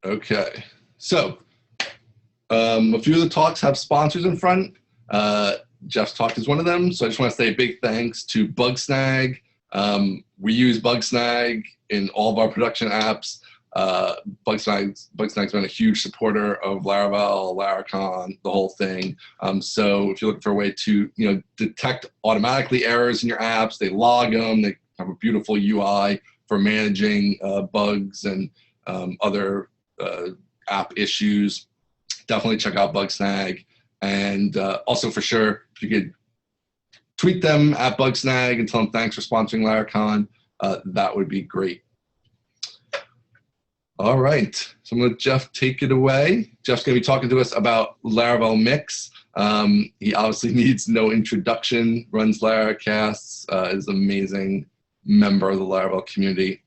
Okay, so a few of the talks have sponsors in front. Jeff's talk is one of them, so I just want to say a big thanks to Bugsnag. We use Bugsnag in all of our production apps. Bugsnag's been a huge supporter of Laravel, Laracon, the whole thing. So if you're looking for a way to detect automatically errors in your apps, they log them. They have a beautiful UI for managing bugs and other app issues. Definitely check out Bugsnag. And also for sure, if you could tweet them at Bugsnag and tell them thanks for sponsoring Laracon, that would be great. All right, so I'm going to let Jeff take it away. Jeff's going to be talking to us about Laravel Mix. He obviously needs no introduction, runs Laracasts, is an amazing member of the Laravel community.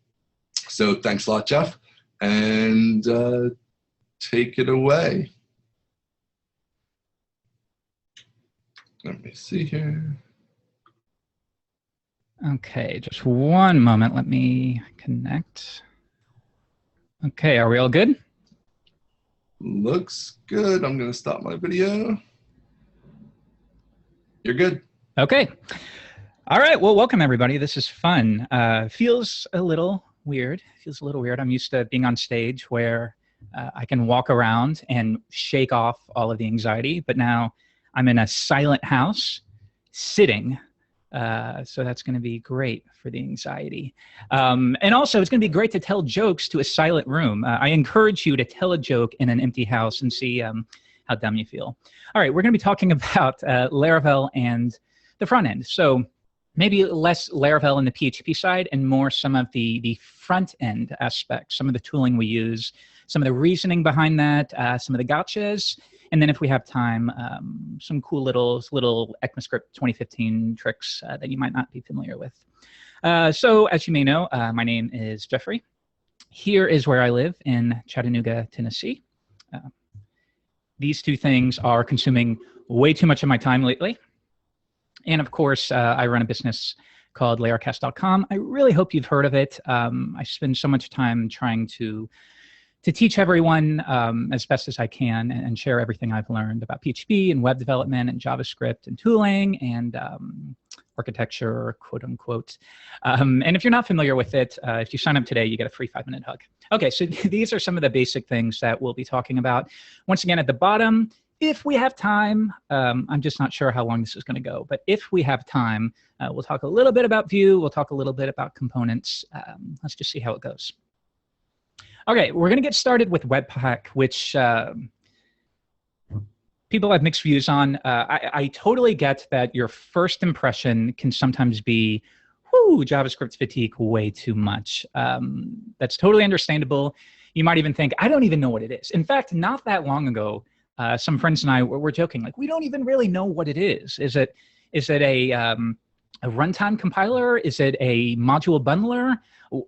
So thanks a lot, Jeff, and take it away. Let me see here. Okay, just one moment. Let me connect. Okay, are we all good? Looks good. I'm going to stop my video. You're good. Okay. All right, well, welcome everybody. This is fun. Feels a little weird. I'm used to being on stage where I can walk around and shake off all of the anxiety, but now I'm in a silent house sitting. So that's going to be great for the anxiety. And also, it's going to be great to tell jokes to a silent room. I encourage you to tell a joke in an empty house and see how dumb you feel. All right, we're going to be talking about Laravel and the front end. So maybe less Laravel on the PHP side and more some of the front end aspects, some of the tooling we use, some of the reasoning behind that, some of the gotchas. And then if we have time, some cool little ECMAScript 2015 tricks that you might not be familiar with. So as you may know, my name is Jeffrey. Here is where I live in Chattanooga, Tennessee. These two things are consuming way too much of my time lately. And of course, I run a business called Laracast.com. I really hope you've heard of it. I spend so much time trying to teach everyone as best as I can and share everything I've learned about PHP and web development and JavaScript and tooling and architecture, quote unquote. And if you're not familiar with it, if you sign up today, you get a free 5-minute hug. Okay, so these are some of the basic things that we'll be talking about. Once again, at the bottom, if we have time, I'm just not sure how long this is going to go, but if we have time, we'll talk a little bit about Vue, we'll talk a little bit about components. Let's just see how it goes. Okay, we're going to get started with Webpack, which people have mixed views on. I totally get that your first impression can sometimes be, whoo, JavaScript fatigue way too much. That's totally understandable. You might even think, I don't even know what it is. In fact, not that long ago, some friends and I were joking, like, we don't even really know what it is. Is it a runtime compiler? Is it a module bundler?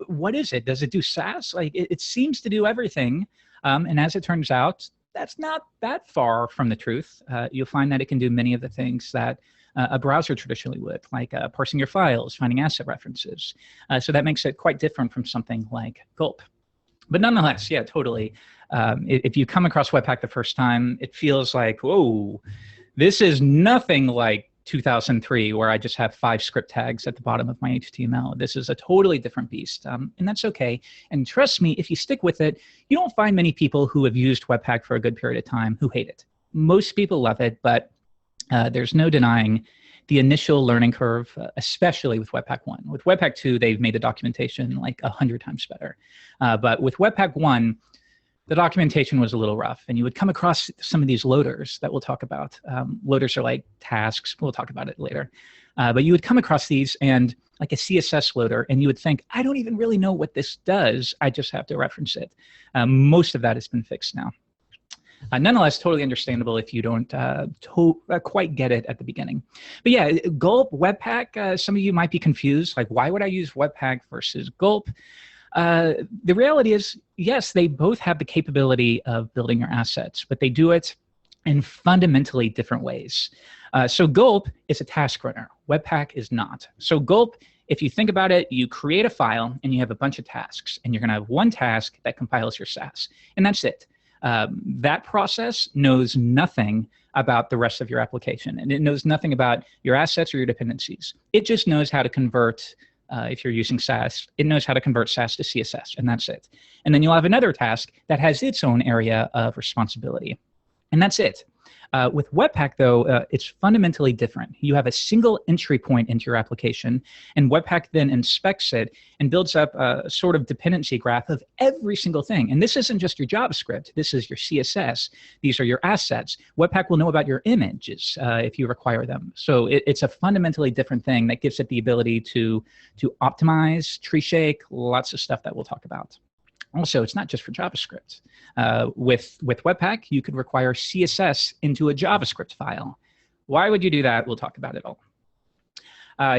What is it? Does it do Sass? Like, it seems to do everything. And as it turns out, that's not that far from the truth. You'll find that it can do many of the things that a browser traditionally would, like parsing your files, finding asset references. So that makes it quite different from something like Gulp. But nonetheless, yeah, totally. If you come across Webpack the first time, it feels like, whoa, this is nothing like 2003, where I just have 5 script tags at the bottom of my HTML. This is a totally different beast, and that's okay. And trust me, if you stick with it, you don't find many people who have used Webpack for a good period of time who hate it. Most people love it, but there's no denying the initial learning curve, especially with Webpack 1. With Webpack 2, they've made the documentation like 100 times better. But with Webpack 1, the documentation was a little rough, and you would come across some of these loaders that we'll talk about. Loaders are like tasks. We'll talk about it later. But you would come across these and like a CSS loader, and you would think, I don't even really know what this does. I just have to reference it. Most of that has been fixed now. Nonetheless, totally understandable if you don't quite get it at the beginning. But yeah, Gulp, Webpack, some of you might be confused. Like, why would I use Webpack versus Gulp? The reality is, yes, they both have the capability of building your assets, but they do it in fundamentally different ways. So Gulp is a task runner. Webpack is not. So Gulp If you think about it, you create a file and you have a bunch of tasks, and you're going to have one task that compiles your Sass, and that's it. That process knows nothing about the rest of your application, and it knows nothing about your assets or your dependencies. It just knows how to convert, if you're using Sass, it knows how to convert Sass to CSS, and that's it. And then you'll have another task that has its own area of responsibility, and that's it. With Webpack, though, it's fundamentally different. You have a single entry point into your application, and Webpack then inspects it and builds up a sort of dependency graph of every single thing. And this isn't just your JavaScript. This is your CSS. These are your assets. Webpack will know about your images if you require them. So it's a fundamentally different thing that gives it the ability to optimize, tree shake, lots of stuff that we'll talk about. Also, it's not just for JavaScript. With Webpack, you could require CSS into a JavaScript file. Why would you do that? We'll talk about it all.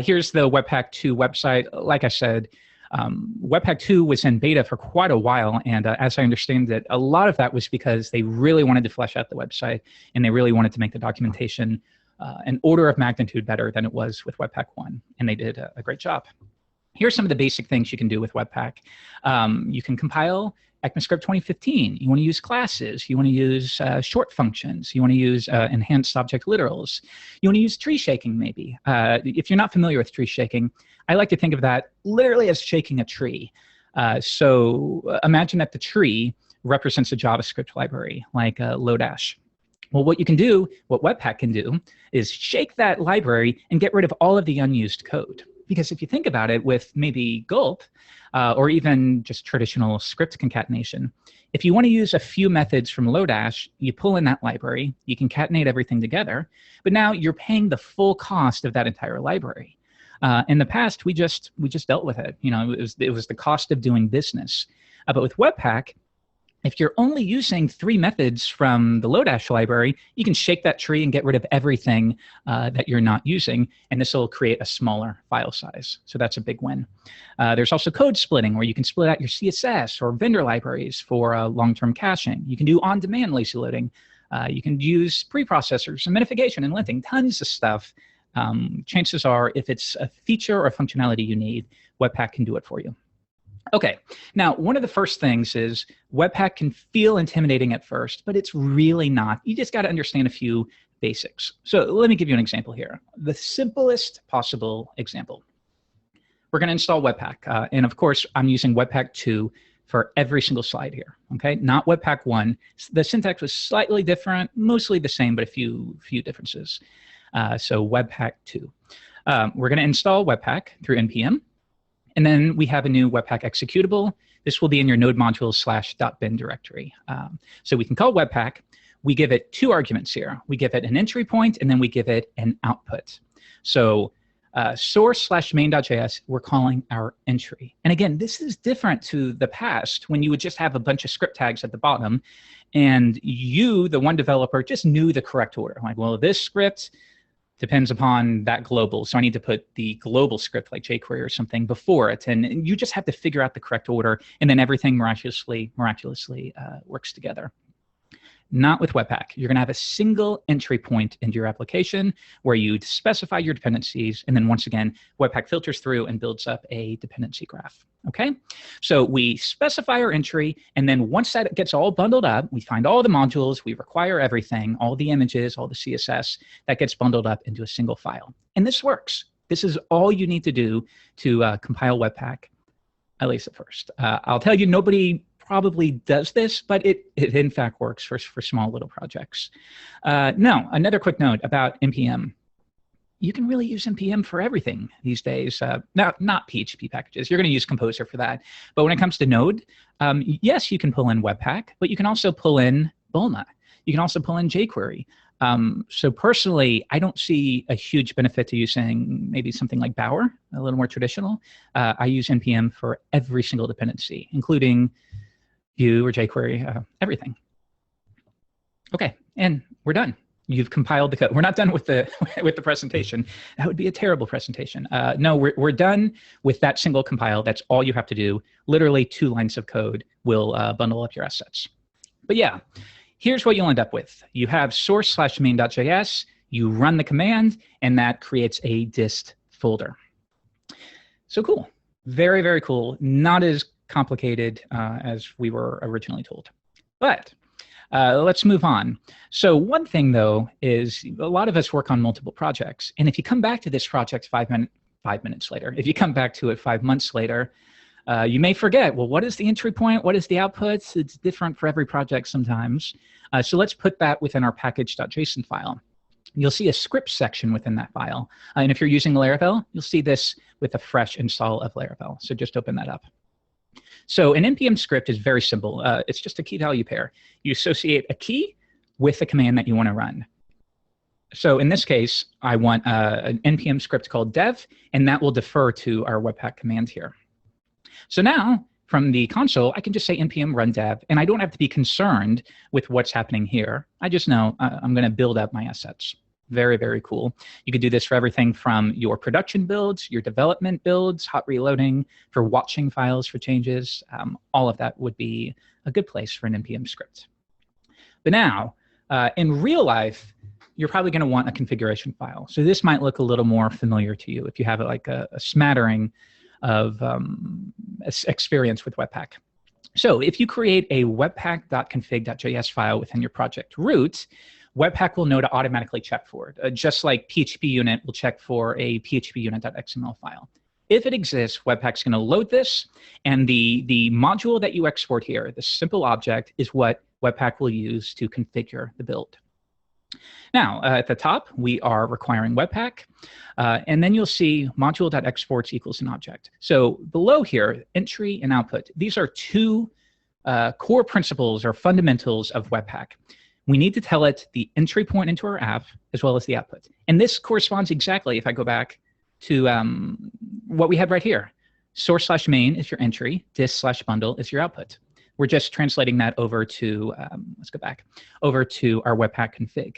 Here's the Webpack 2 website. Like I said, Webpack 2 was in beta for quite a while, and as I understand it, a lot of that was because they really wanted to flesh out the website, and they really wanted to make the documentation an order of magnitude better than it was with Webpack 1, and they did a great job. Here's some of the basic things you can do with Webpack. You can compile ECMAScript 2015. You want to use classes. You want to use short functions. You want to use enhanced object literals. You want to use tree shaking, maybe. If you're not familiar with tree shaking, I like to think of that literally as shaking a tree. So imagine that the tree represents a JavaScript library, like Lodash. Well, what you can do, what Webpack can do, is shake that library and get rid of all of the unused code. Because if you think about it with maybe gulp, or even just traditional script concatenation, if you want to use a few methods from Lodash, you pull in that library, you concatenate everything together, but now you're paying the full cost of that entire library. In the past, we just dealt with it. You know, it was the cost of doing business. But with Webpack, if you're only using 3 methods from the Lodash library, you can shake that tree and get rid of everything that you're not using, and this will create a smaller file size. So that's a big win. There's also code splitting, where you can split out your CSS or vendor libraries for long-term caching. You can do on-demand lazy loading. You can use preprocessors and minification and linting, tons of stuff. Chances are, if it's a feature or functionality you need, Webpack can do it for you. Okay, now one of the first things is Webpack can feel intimidating at first, but it's really not. You just got to understand a few basics. So let me give you an example here. The simplest possible example. We're going to install Webpack. And of course, I'm using Webpack 2 for every single slide here, okay? Not Webpack 1. The syntax was slightly different, mostly the same, but a few differences. So Webpack 2. We're going to install Webpack through npm. And then we have a new Webpack executable. This will be in your node modules /bin directory. So we can call Webpack. We give it 2 arguments here. We give it an entry point, and then we give it an output. So source/main.js, we're calling our entry. And again, this is different to the past when you would just have a bunch of script tags at the bottom, and you, the one developer, just knew the correct order. Like, well, this script depends upon that global. So I need to put the global script like jQuery or something before it. And you just have to figure out the correct order, and then everything miraculously works together. Not with Webpack. You're going to have a single entry point into your application where you specify your dependencies. And then once again, Webpack filters through and builds up a dependency graph. Okay, so we specify our entry. And then once that gets all bundled up, we find all the modules, we require everything, all the images, all the CSS, that gets bundled up into a single file. And this works. This is all you need to do to compile Webpack, at least at first. I'll tell you, nobody probably does this, but it in fact works for small little projects. Now, another quick note about NPM. You can really use NPM for everything these days. Not PHP packages. You're going to use Composer for that. But when it comes to Node, yes, you can pull in Webpack, but you can also pull in Bulma. You can also pull in jQuery. So personally, I don't see a huge benefit to using maybe something like Bower, a little more traditional. I use NPM for every single dependency, including Vue or jQuery, everything. Okay, and we're done. You've compiled the code. We're not done with the with the presentation. That would be a terrible presentation. No, we're done with that single compile. That's all you have to do. Literally 2 lines of code will bundle up your assets. But yeah, here's what you'll end up with. You have source/main.js. You run the command, and that creates a dist folder. So cool. Very, very cool. Not as complicated as we were originally told. But let's move on. So one thing, though, is a lot of us work on multiple projects. And if you come back to this project 5 minutes later, if you come back to it 5 months later, you may forget, well, what is the entry point? What is the output? It's different for every project sometimes. So let's put that within our package.json file. You'll see a script section within that file. And if you're using Laravel, you'll see this with a fresh install of Laravel. So just open that up. So an npm script is very simple. It's just a key value pair. You associate a key with the command that you want to run. So in this case, I want an npm script called dev, and that will defer to our Webpack command here. So now, from the console, I can just say npm run dev, and I don't have to be concerned with what's happening here. I just know I'm going to build up my assets. Very, very cool. You could do this for everything from your production builds, your development builds, hot reloading, for watching files for changes. All of that would be a good place for an npm script. But now, in real life, you're probably going to want a configuration file. So this might look a little more familiar to you if you have like a smattering of experience with Webpack. So if you create a webpack.config.js file within your project root, Webpack will know to automatically check for it, just like PHP unit will check for a phpunit.xml file. If it exists, Webpack's going to load this, and the module that you export here, the simple object, is what Webpack will use to configure the build. Now, at the top, we are requiring Webpack, and then you'll see module.exports equals an object. So below here, entry and output, these are two core principles or fundamentals of Webpack. We need to tell it the entry point into our app as well as the output. And this corresponds exactly, if I go back to what we had right here. Source/main is your entry, dis/bundle is your output. We're just translating that over to, let's go back, over to our Webpack config.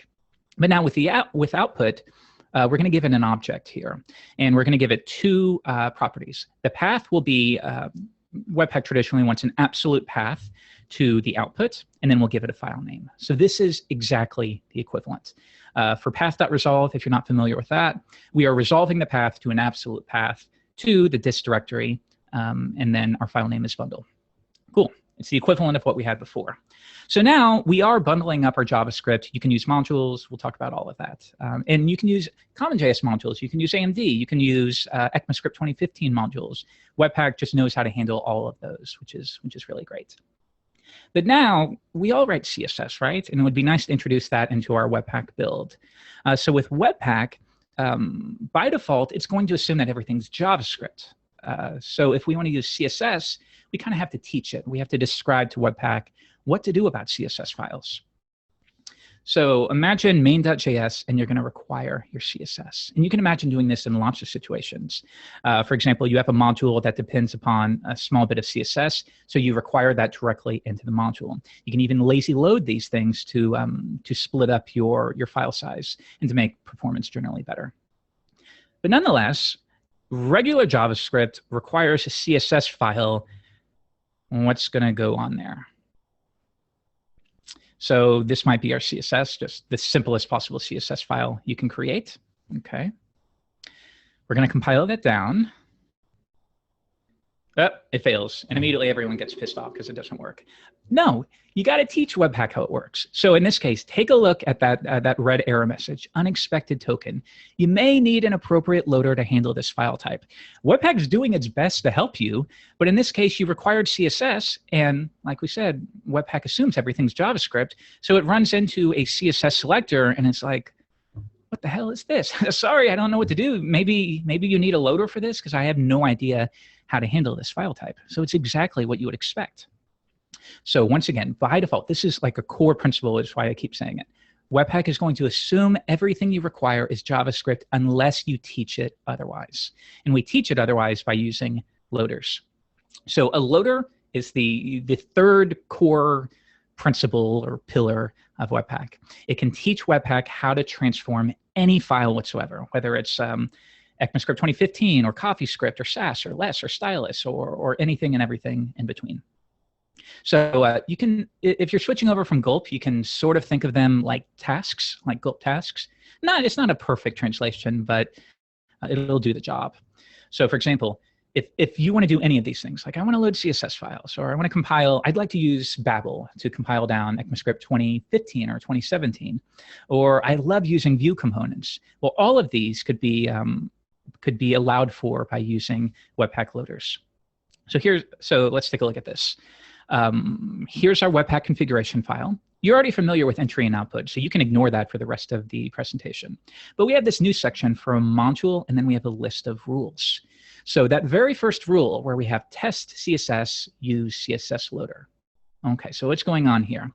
But now with output, we're going to give it an object here. And we're going to give it two properties. The path will be, Webpack traditionally wants an absolute path to the output, and then we'll give it a file name. So this is exactly the equivalent. For path.resolve, if you're not familiar with that, we are resolving the path to an absolute path to the dist directory, and then our file name is bundle. Cool. It's the equivalent of what we had before. So now we are bundling up our JavaScript. You can use modules. We'll talk about all of that. And you can use CommonJS modules. You can use AMD. You can use ECMAScript 2015 modules. Webpack just knows how to handle all of those, which is really great. But now we all write CSS, right? And it would be nice to introduce that into our Webpack build. So with Webpack, by default, it's going to assume that everything's JavaScript. So if we want to use CSS, we kind of have to teach it. We have to describe to Webpack what to do about CSS files. So imagine main.js, and you're going to require your CSS. And you can imagine doing this in lots of situations. For example, you have a module that depends upon a small bit of CSS, so you require that directly into the module. You can even lazy load these things to split up your file size and to make performance generally better. But nonetheless, regular JavaScript requires a CSS file. What's going to go on there? So this might be our CSS, just the simplest possible CSS file you can create. Okay. We're going to compile that down. Oh, it fails. And immediately everyone gets pissed off because it doesn't work. No, you got to teach Webpack how it works. So in this case, take a look at that red error message, unexpected token. You may need an appropriate loader to handle this file type. Webpack's doing its best to help you, but in this case, you required CSS, and like we said, Webpack assumes everything's JavaScript, so it runs into a CSS selector, and it's like, what the hell is this? Sorry, I don't know what to do. Maybe you need a loader for this because I have no idea how to handle this file type. So it's exactly what you would expect. So once again, by default, this is like a core principle, is why I keep saying it. Webpack is going to assume everything you require is JavaScript unless you teach it otherwise. And we teach it otherwise by using loaders. So a loader is the third core principle or pillar of Webpack. It can teach Webpack how to transform any file whatsoever, whether it's ECMAScript 2015 or CoffeeScript or Sass or Less or Stylus or anything and everything in between. So you can, if you're switching over from Gulp, you can sort of think of them like tasks, like Gulp tasks. It's not a perfect translation, but it'll do the job. So for example, if you want to do any of these things, like I want to load CSS files, or I want to compile, I'd like to use Babel to compile down ECMAScript 2015 or 2017, or I love using view components. Well, all of these could be allowed for by using Webpack loaders. So let's take a look at this. Here's our Webpack configuration file. You're already familiar with entry and output, so you can ignore that for the rest of the presentation. But we have this new section for a module, and then we have a list of rules. So that very first rule where we have test CSS, use CSS loader. Okay, so what's going on here?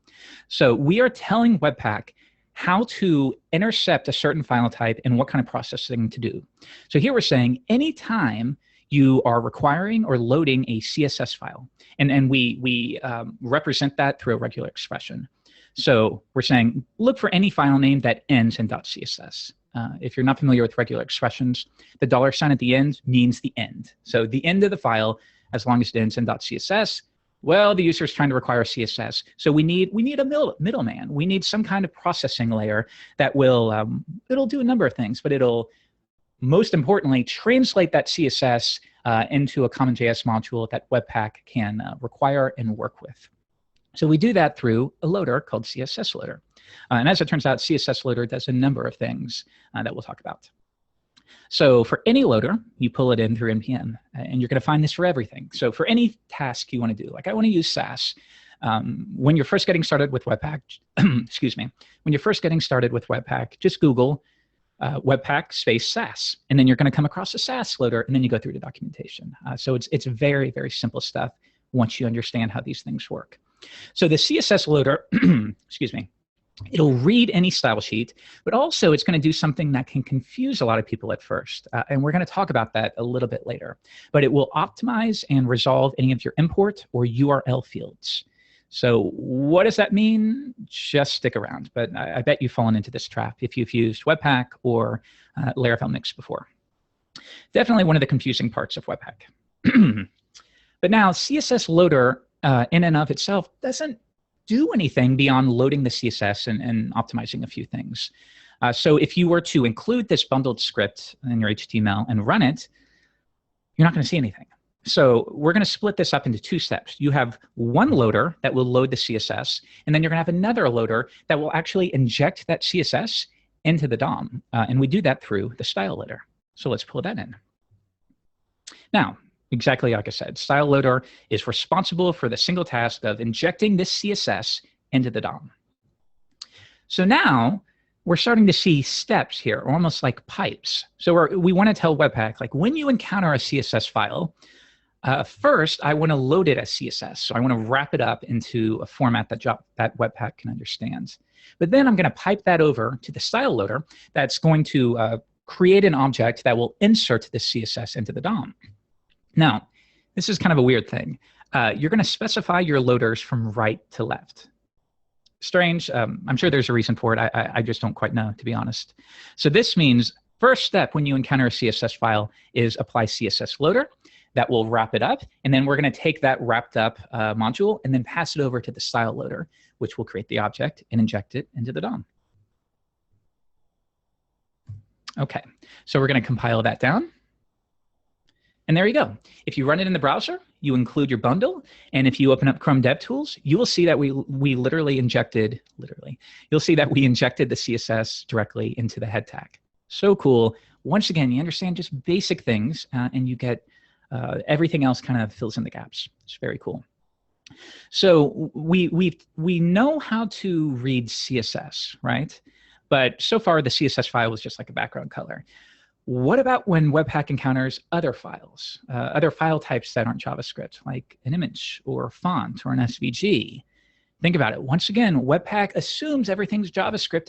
So we are telling Webpack how to intercept a certain file type and what kind of processing to do. So here we're saying anytime you are requiring or loading a CSS file, and we represent that through a regular expression. So we're saying, look for any file name that ends in .css. If you're not familiar with regular expressions, the $ at the end means the end. So the end of the file, as long as it ends in .css, well, the user is trying to require CSS. So we need a middleman. We need some kind of processing layer that will, it'll do a number of things, but it'll, most importantly, translate that CSS into a common JS module that Webpack can require and work with. So we do that through a loader called CSS loader. And as it turns out, CSS loader does a number of things that we'll talk about. So for any loader, you pull it in through NPM, and you're going to find this for everything. So for any task you want to do, like I want to use Sass. When you're first getting started with Webpack, excuse me, when you're first getting started with Webpack, just Google Webpack space Sass, and then you're going to come across a Sass loader, and then you go through the documentation. So it's very, very simple stuff once you understand how these things work. So the CSS loader, excuse me, it'll read any style sheet, but also it's going to do something that can confuse a lot of people at first. And we're going to talk about that a little bit later. But it will optimize and resolve any of your import or URL fields. So what does that mean? Just stick around. But I bet you've fallen into this trap if you've used Webpack or Laravel Mix before. Definitely one of the confusing parts of Webpack. But now CSS loader in and of itself doesn't do anything beyond loading the CSS and optimizing a few things. So if you were to include this bundled script in your HTML and run it, you're not going to see anything. So we're going to split this up into two steps. You have one loader that will load the CSS, and then you're going to have another loader that will actually inject that CSS into the DOM. And we do that through the style loader. So let's pull that in. Now, exactly like I said, style loader is responsible for the single task of injecting this CSS into the DOM. So now we're starting to see steps here, almost like pipes. So we want to tell Webpack, like when you encounter a CSS file, first I want to load it as CSS. So I want to wrap it up into a format that Webpack can understand. But then I'm going to pipe that over to the style loader that's going to create an object that will insert the CSS into the DOM. Now, this is kind of a weird thing. You're going to specify your loaders from right to left. Strange. I'm sure there's a reason for it. I just don't quite know, to be honest. So this means first step when you encounter a CSS file is apply CSS loader. That will wrap it up. And then we're going to take that wrapped up module and then pass it over to the style loader, which will create the object and inject it into the DOM. OK, so we're going to compile that down. And there you go. If you run it in the browser, you include your bundle. And if you open up Chrome DevTools, you will see that we literally injected, you'll see that we injected the CSS directly into the head tag. So cool. Once again, you understand just basic things and you get everything else kind of fills in the gaps. It's very cool. So we know how to read CSS, right? But so far, the CSS file was just like a background color. What about when Webpack encounters other files, other file types that aren't JavaScript, like an image or a font or an SVG? Think about it. Once again, Webpack assumes everything's JavaScript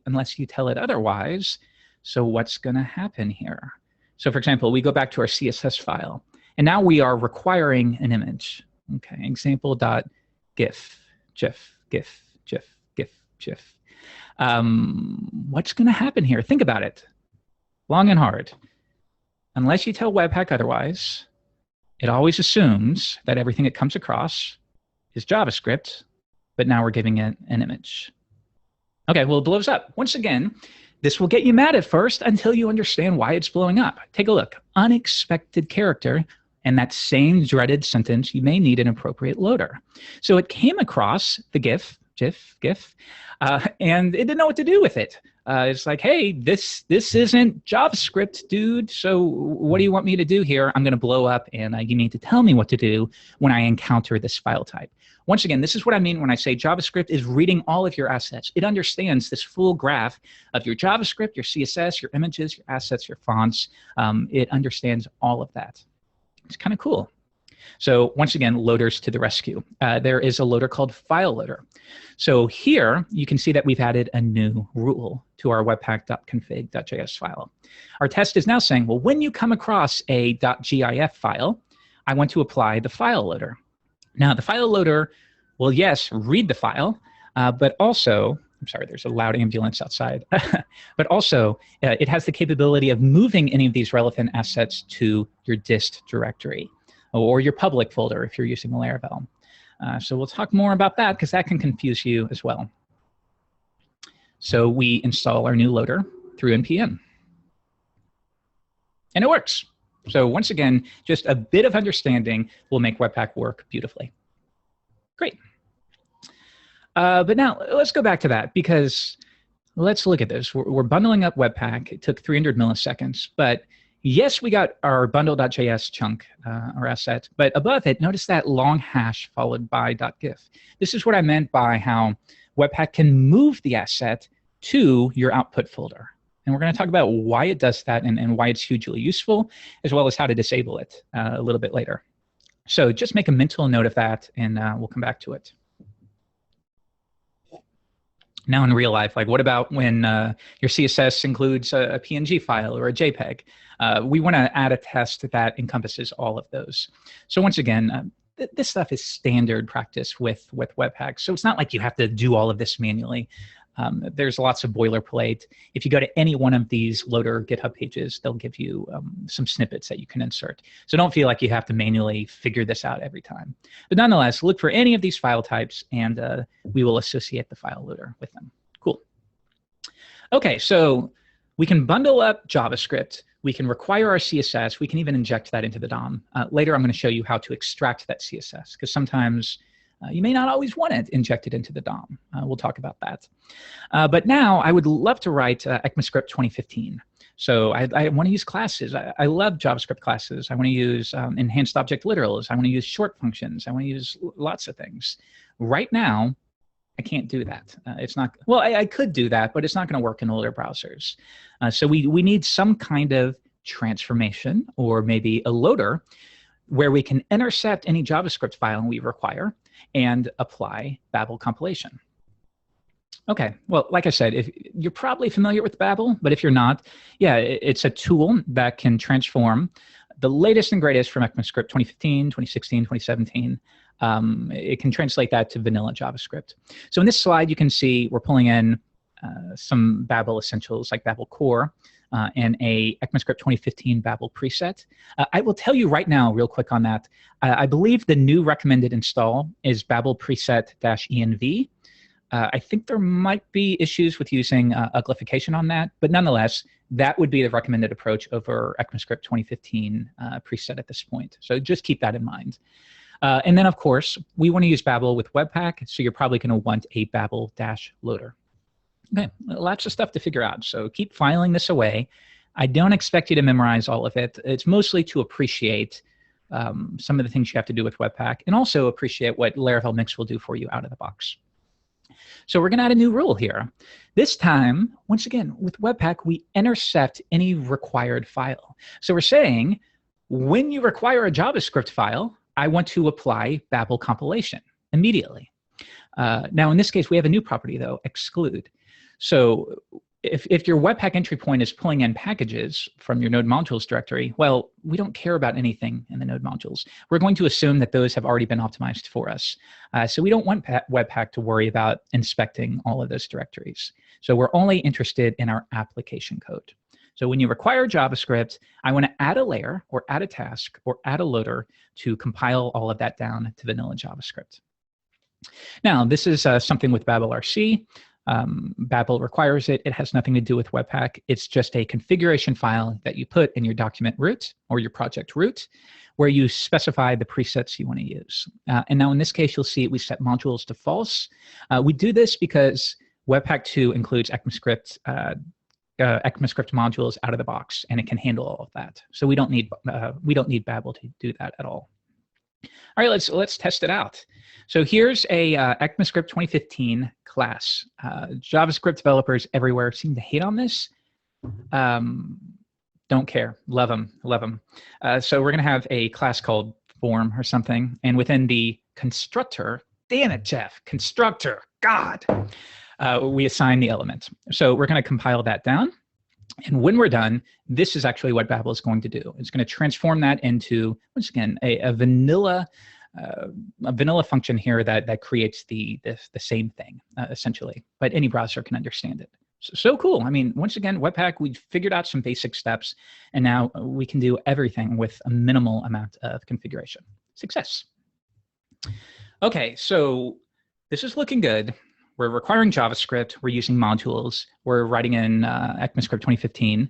unless you tell it otherwise. So what's going to happen here? So for example, we go back to our CSS file, and now we are requiring an image. Okay, example.gif, GIF, GIF, GIF, GIF, GIF. What's going to happen here? Think about it. Long and hard. Unless you tell Webpack otherwise, it always assumes that everything it comes across is JavaScript, but now we're giving it an image. Okay, well, it blows up. Once again, this will get you mad at first until you understand why it's blowing up. Take a look. Unexpected character, and that same dreaded sentence, you may need an appropriate loader. So it came across the GIF, and it didn't know what to do with it. It's like, hey, this isn't JavaScript, dude. So what do you want me to do here? I'm going to blow up, and you need to tell me what to do when I encounter this file type. Once again, this is what I mean when I say JavaScript is reading all of your assets. It understands this full graph of your JavaScript, your CSS, your images, your assets, your fonts. It understands all of that. It's kind of cool. So once again, loaders to the rescue. There is a loader called file loader. So here you can see that we've added a new rule to our webpack.config.js file. Our test is now saying, well, when you come across a .gif file, I want to apply the file loader. Now, the file loader will, yes, read the file, but also, I'm sorry, there's a loud ambulance outside, but also it has the capability of moving any of these relevant assets to your dist directory or your public folder if you're using Laravel. So we'll talk more about that because that can confuse you as well. So we install our new loader through npm. And it works. So once again, just a bit of understanding will make Webpack work beautifully. Great. But now let's go back to that because let's look at this. We're bundling up Webpack. It took 300 milliseconds, but yes, we got our bundle.js chunk, our asset, but above it, notice that long hash followed by .gif. This is what I meant by how Webpack can move the asset to your output folder. And we're going to talk about why it does that and why it's hugely useful, as well as how to disable it a little bit later. So just make a mental note of that, and we'll come back to it. Now in real life, like what about when your CSS includes a PNG file or a JPEG? We want to add a test that encompasses all of those. So once again, this stuff is standard practice with Webpack. So it's not like you have to do all of this manually. There's lots of boilerplate. If you go to any one of these loader GitHub pages, they'll give you some snippets that you can insert. So don't feel like you have to manually figure this out every time. But nonetheless, look for any of these file types, and we will associate the file loader with them. Cool. OK, so we can bundle up JavaScript. We can require our CSS. We can even inject that into the DOM. Later, I'm going to show you how to extract that CSS, because sometimes you may not always want it injected into the DOM. We'll talk about that. But now I would love to write ECMAScript 2015. So I want to use classes. I love JavaScript classes. I want to use enhanced object literals. I want to use short functions. I want to use lots of things. Right now, I can't do that. It's not, well, I could do that, but it's not going to work in older browsers. So we need some kind of transformation or maybe a loader where we can intercept any JavaScript file we require and apply Babel compilation. Okay, well, like I said, if you're probably familiar with Babel, but if you're not, yeah, it's a tool that can transform the latest and greatest from ECMAScript 2015, 2016, 2017. It can translate that to vanilla JavaScript. So in this slide, you can see we're pulling in some Babel essentials like Babel core and a ECMAScript 2015 Babel preset. I will tell you right now, real quick on that, I believe the new recommended install is Babel preset-env. I think there might be issues with using uglification on that, but nonetheless, that would be the recommended approach over ECMAScript 2015 preset at this point. So just keep that in mind. And then, of course, we want to use Babel with Webpack, so you're probably going to want a Babel-loader. Okay, lots of stuff to figure out, so keep filing this away. I don't expect you to memorize all of it. It's mostly to appreciate some of the things you have to do with Webpack and also appreciate what Laravel Mix will do for you out of the box. So we're going to add a new rule here. This time, once again, with Webpack, we intercept any required file. So we're saying, when you require a JavaScript file, I want to apply Babel compilation immediately. Now, in this case, we have a new property, though, exclude. So if your Webpack entry point is pulling in packages from your node modules directory, well, we don't care about anything in the node modules. We're going to assume that those have already been optimized for us. So we don't want Webpack to worry about inspecting all of those directories. So we're only interested in our application code. So when you require JavaScript, I want to add a layer or add a task or add a loader to compile all of that down to vanilla JavaScript. Now, this is something with Babel RC. Babel requires it. It has nothing to do with Webpack. It's just a configuration file that you put in your document root or your project root. where you specify the presets you want to use. And now in this case, you'll see we set modules to false. We do this because Webpack 2 includes ECMAScript modules out of the box, and it can handle all of that. So we don't need Babel to do that at all. All right, let's test it out. So here's a ECMAScript 2015 class. JavaScript developers everywhere seem to hate on this. Don't care. Love them. Love them. So we're going to have a class called form or something. And within the constructor, damn it, Jeff, constructor, God, we assign the element. So we're going to compile that down. And when we're done, this is actually what Babel is going to do. It's going to transform that into, once again, a vanilla function here that creates the same thing, essentially. But any browser can understand it. So cool. I mean, once again, Webpack, we figured out some basic steps, and now we can do everything with a minimal amount of configuration. Success. Okay, so this is looking good. We're requiring JavaScript. We're using modules. We're writing in ECMAScript 2015.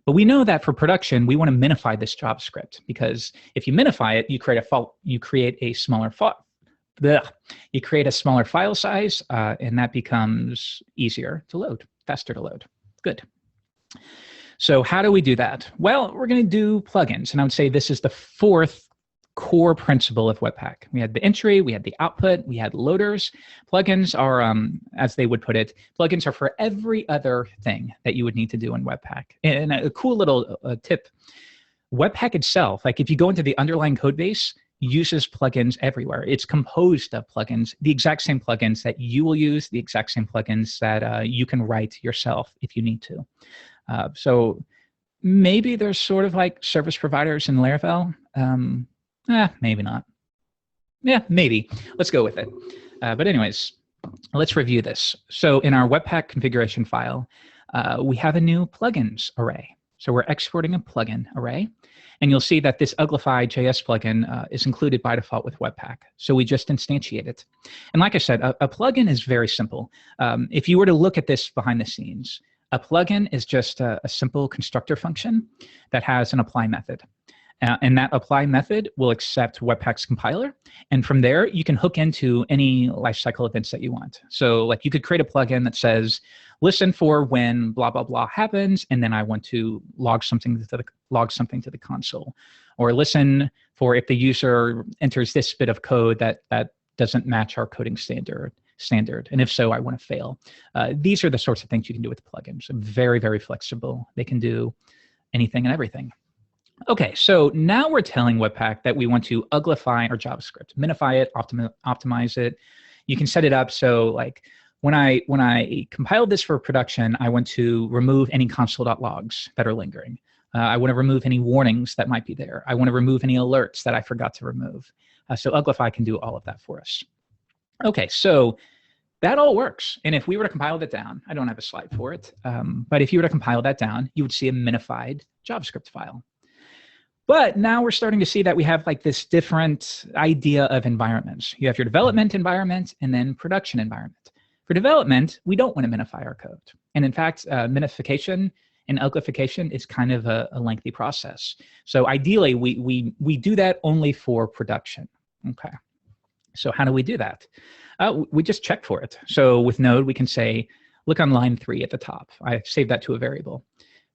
But we know that for production, we want to minify this JavaScript, because if you minify it, you create a smaller file size, and that becomes easier to load. Faster to load. Good. So how do we do that? Well, we're going to do plugins. And I would say this is the fourth core principle of Webpack. We had the entry, we had the output, we had loaders. Plugins are, as they would put it, plugins are for every other thing that you would need to do in Webpack. And a cool little tip, Webpack itself, like if you go into the underlying code base, uses plugins everywhere. It's composed of plugins, the exact same plugins that you will use, the exact same plugins that you can write yourself if you need to. So maybe there's sort of like service providers in Laravel. Maybe not. Yeah, maybe. Let's go with it. But anyways, let's review this. So in our Webpack configuration file, we have a new plugins array. So we're exporting a plugin array. And you'll see that this Uglify.js plugin is included by default with Webpack. So we just instantiate it. And like I said, a plugin is very simple. If you were to look at this behind the scenes, a plugin is just a simple constructor function that has an apply method. And that apply method will accept Webpack's compiler. And from there, you can hook into any lifecycle events that you want. So like you could create a plugin that says, listen for when blah, blah, blah happens, and then I want to log something to the console. Or listen for if the user enters this bit of code that doesn't match our coding standard. And if so, I want to fail. These are the sorts of things you can do with plugins. Very, very flexible. They can do anything and everything. Okay, so now we're telling Webpack that we want to uglify our JavaScript, minify it, optimize it. You can set it up so like when I compiled this for production, I want to remove any console.logs that are lingering. I want to remove any warnings that might be there. I want to remove any alerts that I forgot to remove. So Uglify can do all of that for us. Okay, so that all works. And if we were to compile that down, I don't have a slide for it, but if you were to compile that down, you would see a minified JavaScript file. But now we're starting to see that we have like this different idea of environments. You have your development environment and then production environment. For development, we don't want to minify our code. And in fact, minification and uglification is kind of a lengthy process. So ideally, we do that only for production. Okay. So how do we do that? We just check for it. So with Node, we can say, look on line 3 at the top. I saved that to a variable.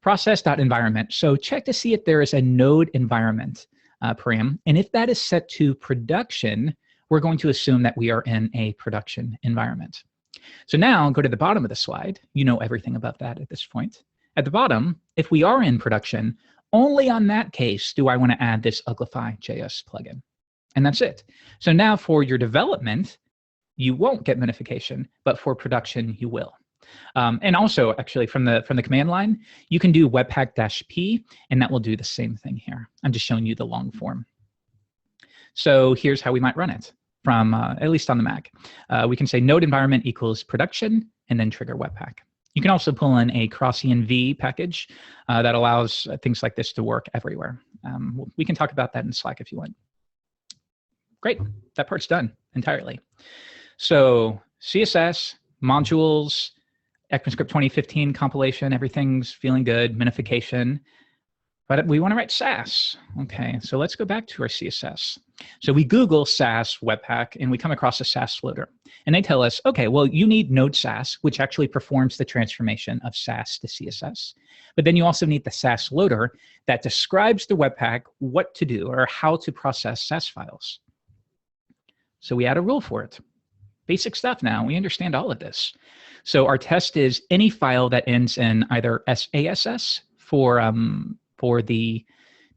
Process.environment. So check to see if there is a node environment param. And if that is set to production, we're going to assume that we are in a production environment. So now go to the bottom of the slide. You know everything about that at this point. At the bottom, if we are in production, only on that case do I want to add this Uglify.js plugin. And that's it. So now for your development, you won't get minification, but for production, you will. And also, actually, from the command line, you can do webpack-p, and that will do the same thing here. I'm just showing you the long form. So here's how we might run it from, at least on the Mac. We can say node environment equals production, and then trigger Webpack. You can also pull in a cross-env package that allows things like this to work everywhere. We can talk about that in Slack if you want. Great, that part's done entirely. So CSS, modules, ECMAScript 2015 compilation, everything's feeling good, minification. but we want to write Sass. Okay, so let's go back to our CSS. So we Google Sass Webpack, and we come across a Sass loader. And they tell us, okay, well, you need Node Sass, which actually performs the transformation of Sass to CSS. But then you also need the Sass loader that describes the Webpack what to do or how to process Sass files. So we add a rule for it. Basic stuff now. We understand all of this. So our test is any file that ends in either SASS for the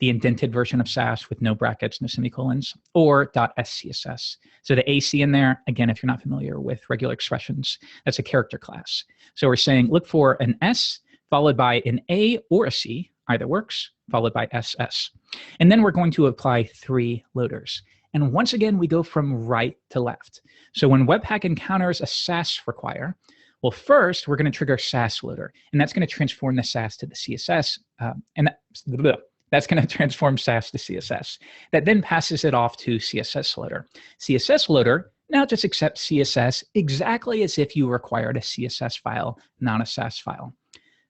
indented version of Sass with no brackets, no semicolons, or .scss. So the AC in there, again, if you're not familiar with regular expressions, that's a character class. So we're saying look for an S followed by an A or a C, either works, followed by SS. And then we're going to apply 3 loaders. And once again, we go from right to left. So when Webpack encounters a Sass require, well, first, we're going to trigger Sass loader, and that's going to transform the Sass to the CSS, that's going to transform Sass to CSS. That then passes it off to CSS loader. CSS loader now just accepts CSS exactly as if you required a CSS file, not a Sass file.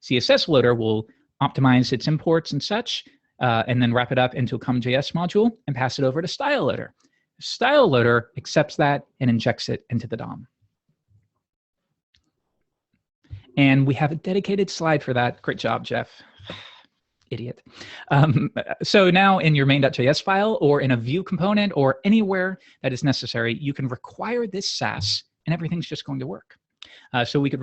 CSS loader will optimize its imports and such, and then wrap it up into a common.js module and pass it over to style loader. Style loader accepts that and injects it into the DOM. And we have a dedicated slide for that. Great job, Jeff. Idiot. So now in your main.js file or in a Vue component or anywhere that is necessary, you can require this Sass and everything's just going to work. So we could,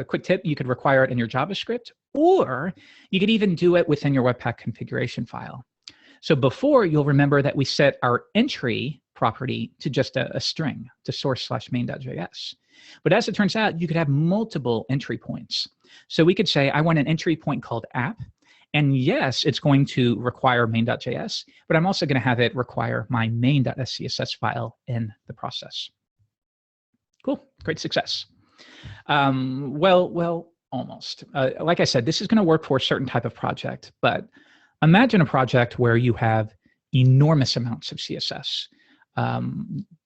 quick tip, you could require it in your JavaScript, or you could even do it within your Webpack configuration file. So before, you'll remember that we set our entry property to just a string, to source/main.js. But as it turns out, you could have multiple entry points. So we could say, I want an entry point called app. And yes, it's going to require main.js, but I'm also going to have it require my main.scss file in the process. Cool, great success. Well, almost. Like I said, this is going to work for a certain type of project, but imagine a project where you have enormous amounts of CSS.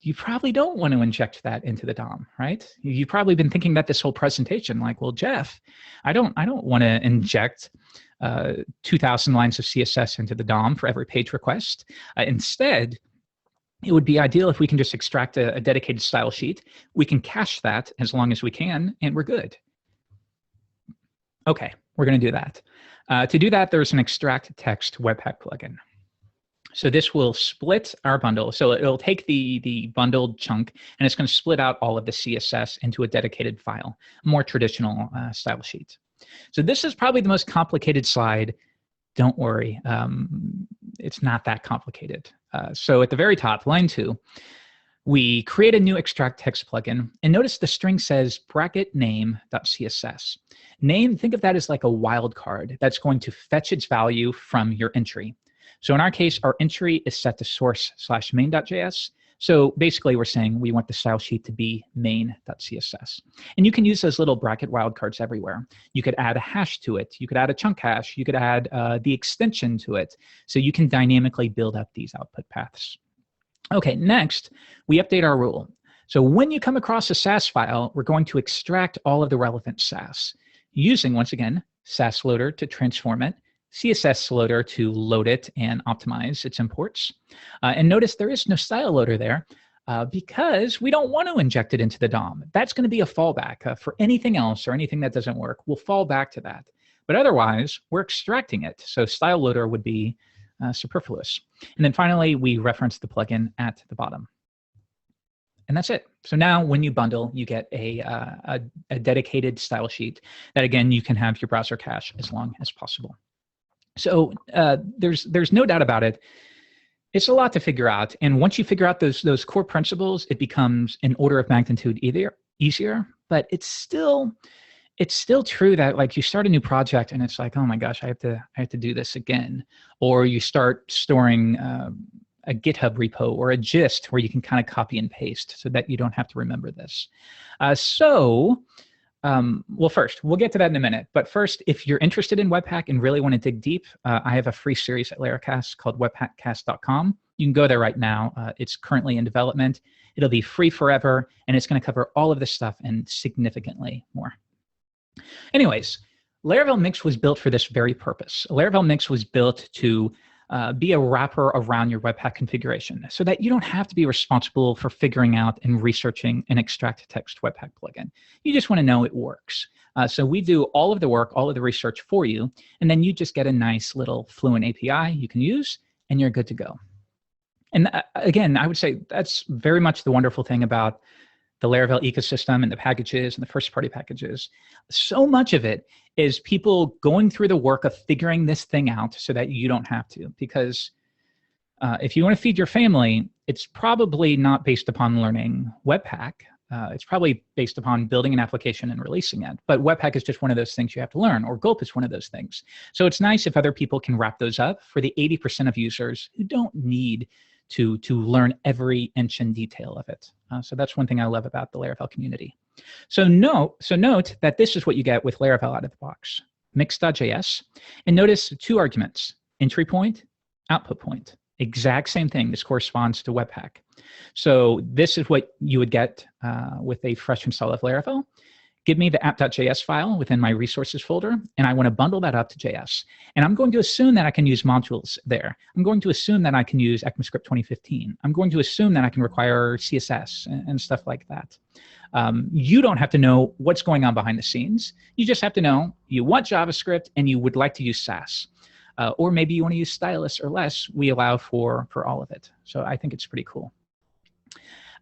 You probably don't want to inject that into the DOM, right? You've probably been thinking that this whole presentation, like, well, Jeff, I don't want to inject 2,000 lines of CSS into the DOM for every page request. Instead, it would be ideal if we can just extract a dedicated style sheet. We can cache that as long as we can, and we're good. Okay, we're going to do that. To do that, there's an extract text Webpack plugin. So this will split our bundle. So it'll take the bundled chunk, and it's going to split out all of the CSS into a dedicated file, a more traditional style sheet. So this is probably the most complicated slide. Don't worry, it's not that complicated. So at the very top, line 2, we create a new extract text plugin, and notice the string says bracket name.css. Name, think of that as like a wildcard that's going to fetch its value from your entry. So in our case, our entry is set to source/main.js. So basically, we're saying we want the style sheet to be main.css. And you can use those little bracket wildcards everywhere. You could add a hash to it. You could add a chunk hash. You could add the extension to it. So you can dynamically build up these output paths. Okay, next, we update our rule. So when you come across a Sass file, we're going to extract all of the relevant Sass using, once again, Sass loader to transform it, CSS loader to load it and optimize its imports. And notice there is no style loader there because we don't want to inject it into the DOM. That's going to be a fallback. For anything else or anything that doesn't work, we'll fall back to that. But otherwise, we're extracting it. So style loader would be superfluous. And then finally, we reference the plugin at the bottom. And that's it. So now when you bundle, you get a dedicated style sheet that, again, you can have your browser cache as long as possible. So there's no doubt about it. It's a lot to figure out. And once you figure out those core principles, it becomes an order of magnitude easier. But it's still true that, like, you start a new project and it's like, oh my gosh, I have to do this again. Or you start storing a GitHub repo or a gist where you can kind of copy and paste so that you don't have to remember this. Well, first, we'll get to that in a minute. But first, if you're interested in Webpack and really want to dig deep, I have a free series at Laracon called webpackcast.com. You can go there right now. It's currently in development. It'll be free forever, and it's going to cover all of this stuff and significantly more. Anyways, Laravel Mix was built for this very purpose. Laravel Mix was built to be a wrapper around your Webpack configuration so that you don't have to be responsible for figuring out and researching an extract text Webpack plugin. You just want to know it works. So we do all of the work, all of the research for you, and then you just get a nice little Fluent API you can use, and you're good to go. And again, I would say that's very much the wonderful thing about the Laravel ecosystem and the packages and the first-party packages. So much of it is people going through the work of figuring this thing out so that you don't have to. Because if you want to feed your family, it's probably not based upon learning Webpack. It's probably based upon building an application and releasing it. But Webpack is just one of those things you have to learn, or Gulp is one of those things. So it's nice if other people can wrap those up for the 80% of users who don't need to learn every inch and detail of it. So that's one thing I love about the Laravel community. So note that this is what you get with Laravel out of the box. Mix.js, and notice 2 arguments, entry point, output point. Exact same thing. This corresponds to Webpack. So this is what you would get with a fresh install of Laravel. Give me the app.js file within my resources folder, and I want to bundle that up to JS. And I'm going to assume that I can use modules there. I'm going to assume that I can use ECMAScript 2015. I'm going to assume that I can require CSS and stuff like that. You don't have to know what's going on behind the scenes. You just have to know you want JavaScript and you would like to use Sass. Or maybe you want to use stylus or less. We allow for all of it. So I think it's pretty cool.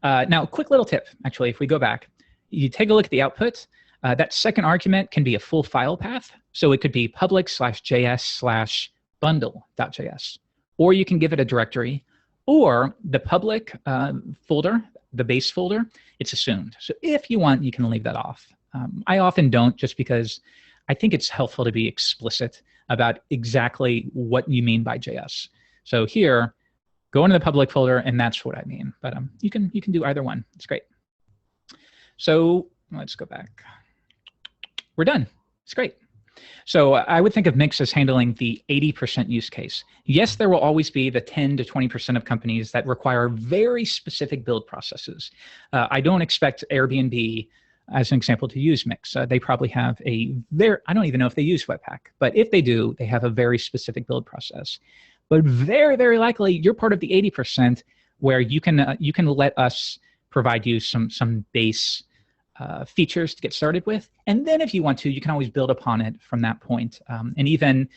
Now, quick little tip, actually, if we go back. You take a look at the output. That second argument can be a full file path. So it could be public/js/bundle.js. Or you can give it a directory. Or the public folder, the base folder, it's assumed. So if you want, you can leave that off. I often don't, just because I think it's helpful to be explicit about exactly what you mean by JS. So here, go into the public folder, and that's what I mean. But you can do either one. It's great. So let's go back. We're done. It's great. So I would think of Mix as handling the 80% use case. Yes, there will always be the 10 to 20% of companies that require very specific build processes. I don't expect Airbnb, as an example, to use Mix. They probably have I don't even know if they use Webpack, but if they do, they have a very specific build process. But very, very likely, you're part of the 80% where you can let us provide you some base features to get started with. And then if you want to, you can always build upon it from that point, and even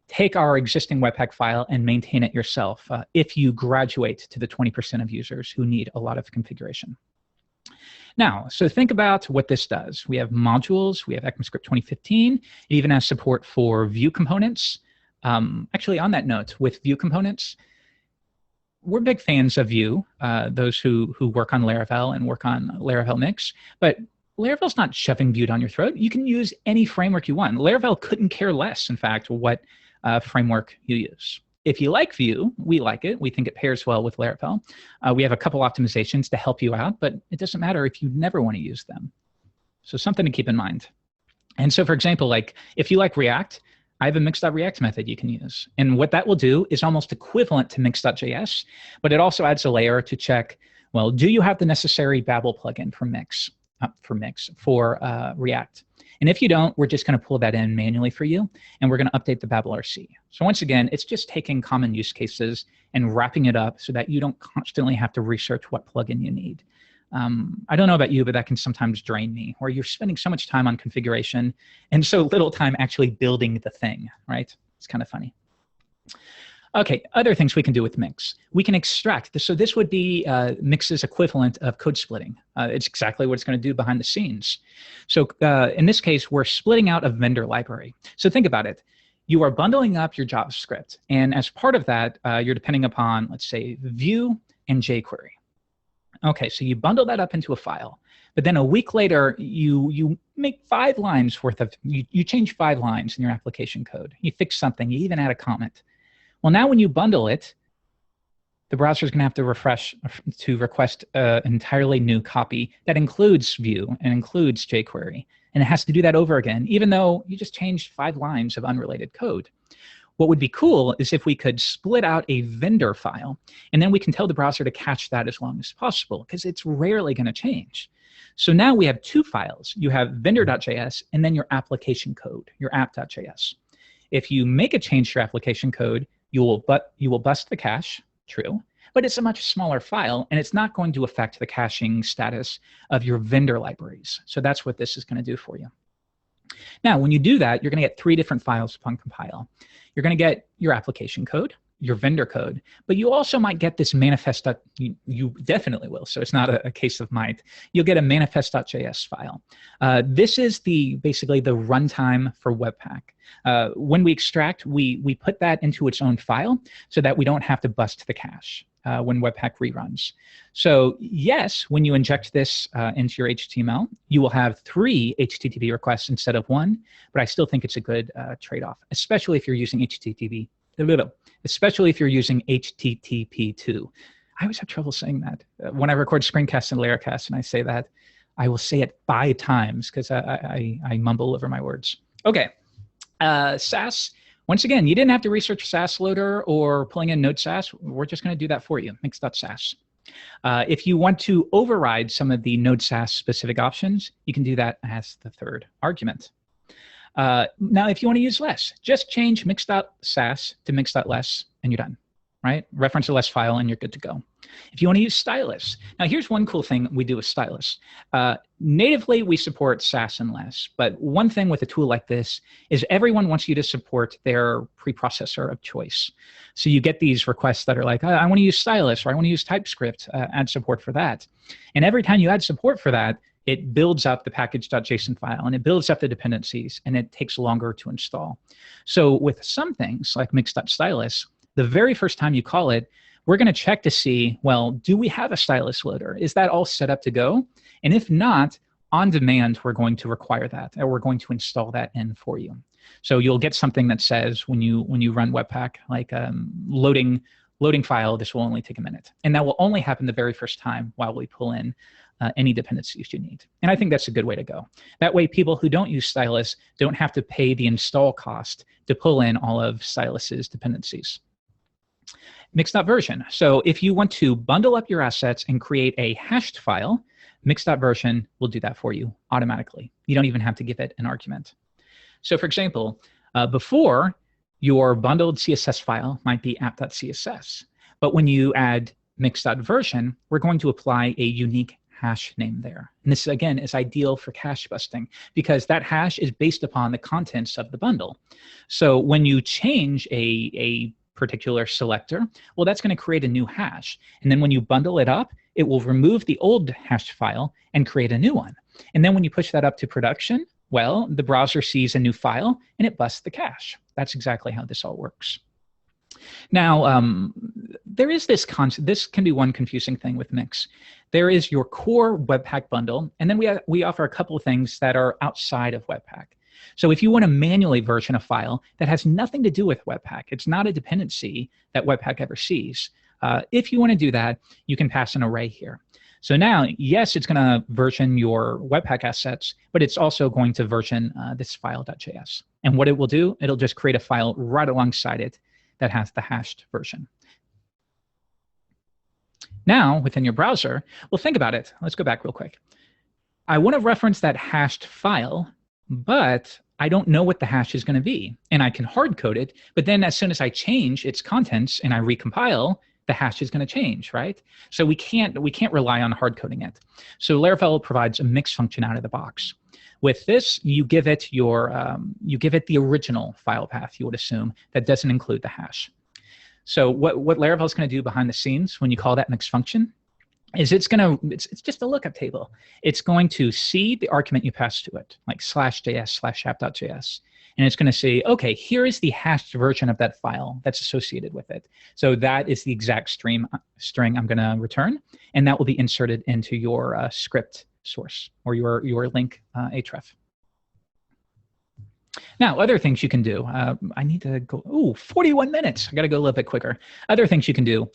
take our existing Webpack file and maintain it yourself if you graduate to the 20% of users who need a lot of configuration. Now, so think about what this does. We have modules. We have ECMAScript 2015. It even has support for Vue components. Actually, on that note, with Vue components, we're big fans of Vue, those who work on Laravel and work on Laravel Mix, but Laravel's not shoving Vue down your throat. You can use any framework you want. Laravel couldn't care less, in fact, what framework you use. If you like Vue, we like it. We think it pairs well with Laravel. We have a couple optimizations to help you out, but it doesn't matter if you never want to use them. So something to keep in mind. And so, for example, like if you like React, I have a mix.react method you can use. And what that will do is almost equivalent to mix.js, but it also adds a layer to check, well, do you have the necessary Babel plugin for React? And if you don't, we're just going to pull that in manually for you, and we're going to update the Babel RC. So once again, it's just taking common use cases and wrapping it up so that you don't constantly have to research what plugin you need. I don't know about you, but that can sometimes drain me, where you're spending so much time on configuration and so little time actually building the thing, right? It's kind of funny. Okay, other things we can do with Mix. We can extract. So this would be Mix's equivalent of code splitting. It's exactly what it's going to do behind the scenes. So in this case, we're splitting out a vendor library. So think about it. You are bundling up your JavaScript. And as part of that, you're depending upon, let's say, Vue and jQuery. Okay, so you bundle that up into a file. But then a week later, you make 5 lines worth of, you change 5 lines in your application code. You fix something. You even add a comment. Well, now when you bundle it, the browser is going to have to refresh to request an entirely new copy that includes Vue and includes jQuery. And it has to do that over again, even though you just changed 5 lines of unrelated code. What would be cool is if we could split out a vendor file, and then we can tell the browser to cache that as long as possible, because it's rarely going to change. So now we have two files. You have vendor.js and then your application code, your app.js. If you make a change to your application code, you will bust the cache, true, but it's a much smaller file, and it's not going to affect the caching status of your vendor libraries. So that's what this is going to do for you. Now, when you do that, you're going to get three different files upon compile. You're going to get your application code, your vendor code, but you also might get this manifest. You definitely will, so it's not a case of might. You'll get a manifest.js file. This is basically the runtime for Webpack. When we extract, we put that into its own file so that we don't have to bust the cache when Webpack reruns. So yes, when you inject this into your HTML, you will have 3 HTTP requests instead of 1, but I still think it's a good trade-off, especially if you're using HTTP. Especially if you're using HTTP2. I always have trouble saying that. When I record screencasts and Laracast and I say that, I will say it 5 times because I mumble over my words. Okay, Sass. Once again, you didn't have to research Sass loader or pulling in Node Sass. We're just going to do that for you, mix.sass. If you want to override some of the Node Sass specific options, you can do that as the third argument. Now, if you want to use less, just change mix.sass to mix.less and you're done, right? Reference a less file and you're good to go. If you want to use stylus, now here's one cool thing we do with stylus. Natively, we support Sass and less, but one thing with a tool like this is everyone wants you to support their preprocessor of choice. So you get these requests that are like, I want to use stylus or I want to use TypeScript, add support for that. And every time you add support for that, it builds up the package.json file and it builds up the dependencies and it takes longer to install. So with some things like mix.stylus, the very first time you call it, we're going to check to see, well, do we have a stylus loader? Is that all set up to go? And if not, on demand, we're going to require that, or we're going to install that in for you. So you'll get something that says when you run Webpack, like loading file, this will only take a minute. And that will only happen the very first time while we pull in any dependencies you need. And I think that's a good way to go. That way, people who don't use stylus don't have to pay the install cost to pull in all of stylus's dependencies. Mix.version. So if you want to bundle up your assets and create a hashed file, mix.version will do that for you automatically. You don't even have to give it an argument. So for example, before, your bundled CSS file might be app.css. But when you add mix.version, we're going to apply a unique hash name there. And this, again, is ideal for cache busting because that hash is based upon the contents of the bundle. So when you change a particular selector, well, that's going to create a new hash. And then when you bundle it up, it will remove the old hash file and create a new one. And then when you push that up to production, well, the browser sees a new file and it busts the cache. That's exactly how this all works. Now, there is this concept. This can be one confusing thing with Mix. There is your core Webpack bundle, and then we offer a couple of things that are outside of Webpack. So if you want to manually version a file that has nothing to do with Webpack, it's not a dependency that Webpack ever sees. If you want to do that, you can pass an array here. So now, yes, it's going to version your Webpack assets, but it's also going to version this file.js. And what it will do, it'll just create a file right alongside it that has the hashed version. Now, within your browser, well, think about it. Let's go back real quick. I want to reference that hashed file, but I don't know what the hash is going to be. And I can hard code it, but then as soon as I change its contents and I recompile, the hash is going to change, right? So we can't rely on hard coding it. So Laravel provides a mix function out of the box. With this, you give it the original file path, you would assume, that doesn't include the hash. So what Laravel is going to do behind the scenes when you call that mix function is it's just a lookup table. It's going to see the argument you pass to it, like /js/app.js. And it's going to say, okay, here is the hashed version of that file that's associated with it. So that is the exact string I'm going to return, and that will be inserted into your script source or your link href. Now, other things you can do. I need to go, 41 minutes. I got to go a little bit quicker. Other things you can do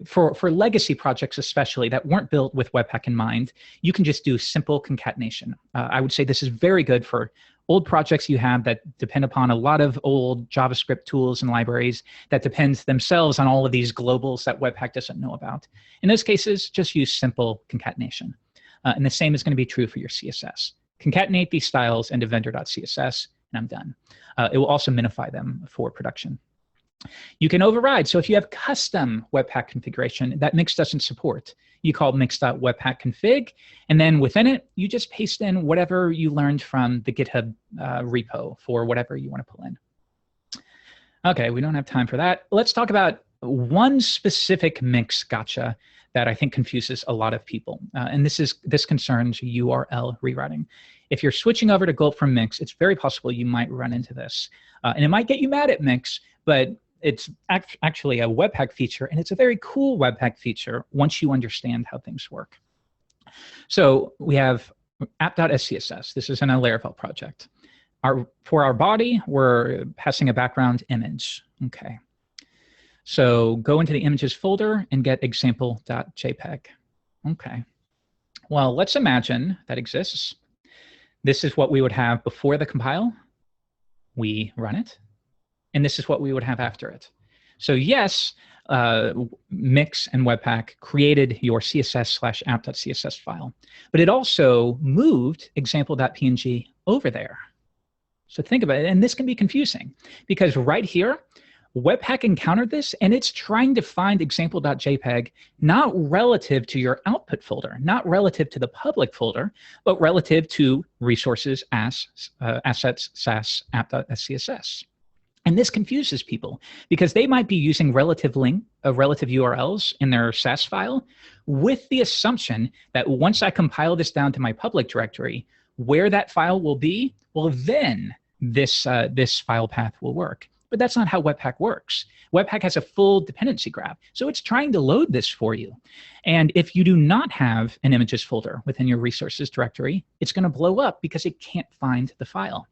for legacy projects, especially that weren't built with Webpack in mind, you can just do simple concatenation. I would say this is very good for old projects you have that depend upon a lot of old JavaScript tools and libraries that depend themselves on all of these globals that Webpack doesn't know about. In those cases, just use simple concatenation. And the same is going to be true for your CSS. Concatenate these styles into vendor.css, and I'm done. It will also minify them for production. You can override. So if you have custom Webpack configuration that Mix doesn't support, you call mix.webpackconfig, and then within it, you just paste in whatever you learned from the GitHub repo for whatever you want to pull in. Okay, we don't have time for that. Let's talk about one specific Mix gotcha that I think confuses a lot of people. And this concerns URL rewriting. If you're switching over to Gulp from Mix, it's very possible you might run into this. And it might get you mad at Mix, but it's actually a Webpack feature, and it's a very cool Webpack feature once you understand how things work. So we have app.scss. This is in a Laravel project. For our body, we're passing a background image. Okay. So go into the images folder and get example.jpg. Okay. Well, let's imagine that exists. This is what we would have before the compile. We run it. And this is what we would have after it. So yes, Mix and Webpack created your css/app.css file, but it also moved example.png over there. So think about it, and this can be confusing because right here, Webpack encountered this, and it's trying to find example.jpg not relative to your output folder, not relative to the public folder, but relative to resources, assets, sass, app.scss. And this confuses people because they might be using relative URLs in their Sass file with the assumption that once I compile this down to my public directory, where that file will be, well, then this file path will work. But that's not how Webpack works. Webpack has a full dependency graph, so it's trying to load this for you. And if you do not have an images folder within your resources directory, it's going to blow up because it can't find the file.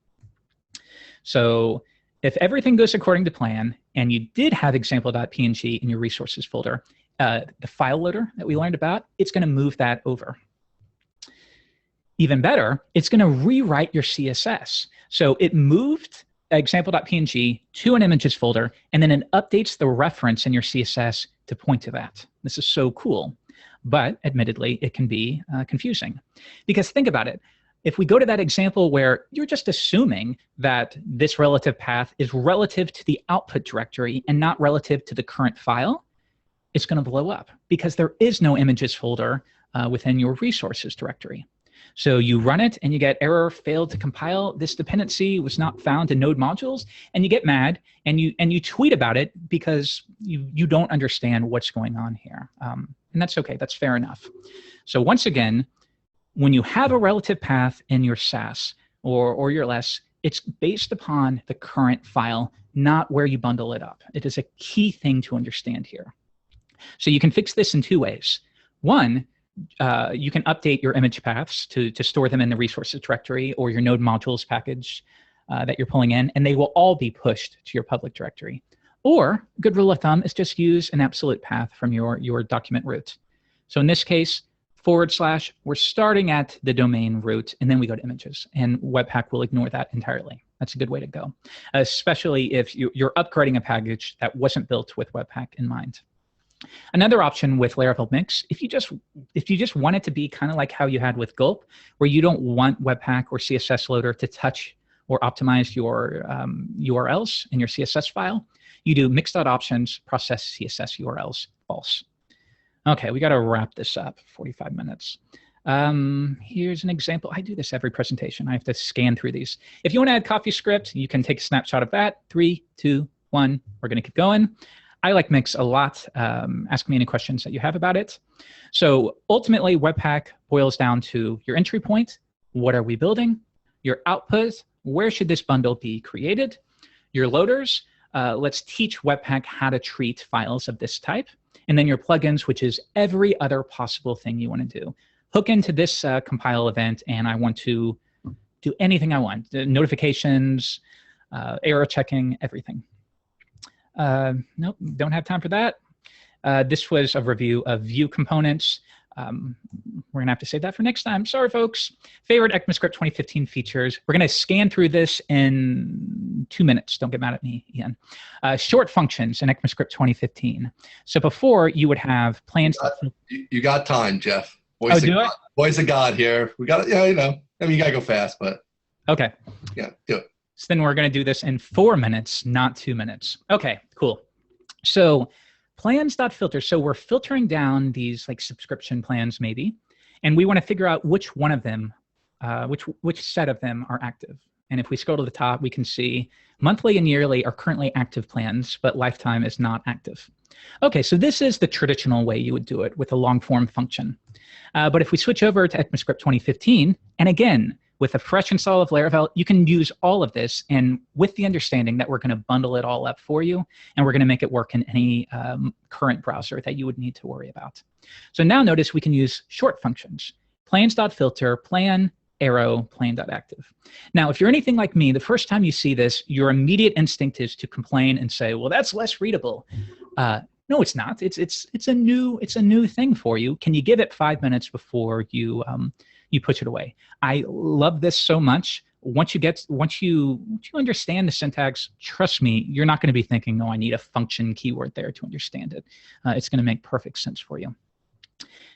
So if everything goes according to plan, and you did have example.png in your resources folder, the file loader that we learned about, it's going to move that over. Even better, it's going to rewrite your CSS. So it moved example.png to an images folder, and then it updates the reference in your CSS to point to that. This is so cool. But admittedly, it can be confusing. Because think about it. If we go to that example where you're just assuming that this relative path is relative to the output directory and not relative to the current file, it's going to blow up because there is no images folder within your resources directory. So you run it and you get error, failed to compile. This dependency was not found in node modules, and you get mad and you tweet about it because you don't understand what's going on here. And that's okay. That's fair enough. So once again, when you have a relative path in your Sass or your LS, it's based upon the current file, not where you bundle it up. It is a key thing to understand here. So you can fix this in two ways. One, you can update your image paths to store them in the resources directory or your node modules package that you're pulling in, and they will all be pushed to your public directory. Or, good rule of thumb is just use an absolute path from your document root. So in this case, / we're starting at the domain root, and then we go to images, and Webpack will ignore that entirely. That's a good way to go, especially if you're upgrading a package that wasn't built with Webpack in mind. Another option with Laravel Mix, if you just want it to be kind of like how you had with Gulp, where you don't want Webpack or CSS Loader to touch or optimize your URLs in your CSS file, you do mix.options process CSS URLs false. Okay, we got to wrap this up. 45 minutes. Here's an example. I do this every presentation. I have to scan through these. If you want to add CoffeeScript, you can take a snapshot of that. 3, 2, 1. We're going to keep going. I like Mix a lot. Ask me any questions that you have about it. So ultimately, Webpack boils down to your entry point. What are we building? Your output. Where should this bundle be created? Your loaders. Let's teach Webpack how to treat files of this type. And then your plugins, which is every other possible thing you want to do. Hook into this compile event, and I want to do anything I want. The notifications, error checking, everything. Nope, don't have time for that. This was a review of Vue components. We're going to have to save that for next time. Sorry, folks. Favorite ECMAScript 2015 features. We're going to scan through this in 2 minutes. Don't get mad at me, Ian. Short functions in ECMAScript 2015. So before, you would have plans. You got time, Jeff. Voice of God here. We got it. Yeah, you know. I mean, you got to go fast, but. Okay. Yeah, do it. So then we're going to do this in 4 minutes, not 2 minutes. Okay, cool. So plans.filter. So we're filtering down these like subscription plans maybe, and we want to figure out which one of them, which set of them are active. And if we scroll to the top, we can see monthly and yearly are currently active plans, but lifetime is not active. Okay, so this is the traditional way you would do it with a long form function. But if we switch over to ECMAScript 2015, and again, with a fresh install of Laravel, you can use all of this, and with the understanding that we're going to bundle it all up for you, and we're going to make it work in any current browser that you would need to worry about. So now notice we can use short functions. Plans.filter, plan, arrow, plan.active. Now, if you're anything like me, the first time you see this, your immediate instinct is to complain and say, well, that's less readable. No, it's not. It's a new thing for you. Can you give it 5 minutes before you push it away? I love this so much. Once you understand the syntax, trust me, you're not going to be thinking, oh, I need a function keyword there to understand it. It's going to make perfect sense for you.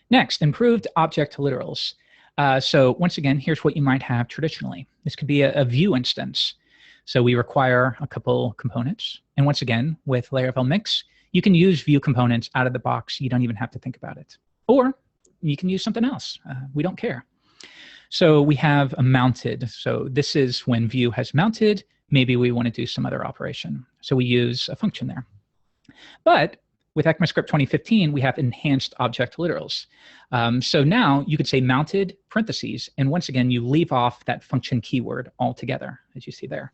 Next, improved object literals. So once again, here's what you might have traditionally. This could be a view instance. So we require a couple components. And once again, with Laravel Mix, you can use view components out of the box. You don't even have to think about it. Or you can use something else. We don't care. So we have a mounted. So this is when view has mounted. Maybe we want to do some other operation. So we use a function there. But with ECMAScript 2015, we have enhanced object literals. So now you could say mounted parentheses. And once again, you leave off that function keyword altogether, as you see there.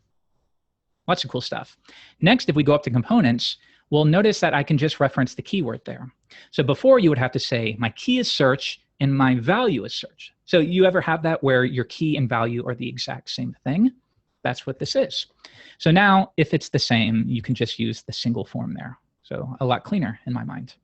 Lots of cool stuff. Next, if we go up to components, we'll notice that I can just reference the keyword there. So before you would have to say my key is search and my value is search. So you ever have that where your key and value are the exact same thing? That's what this is. So now if it's the same, you can just use the single form there. So a lot cleaner in my mind.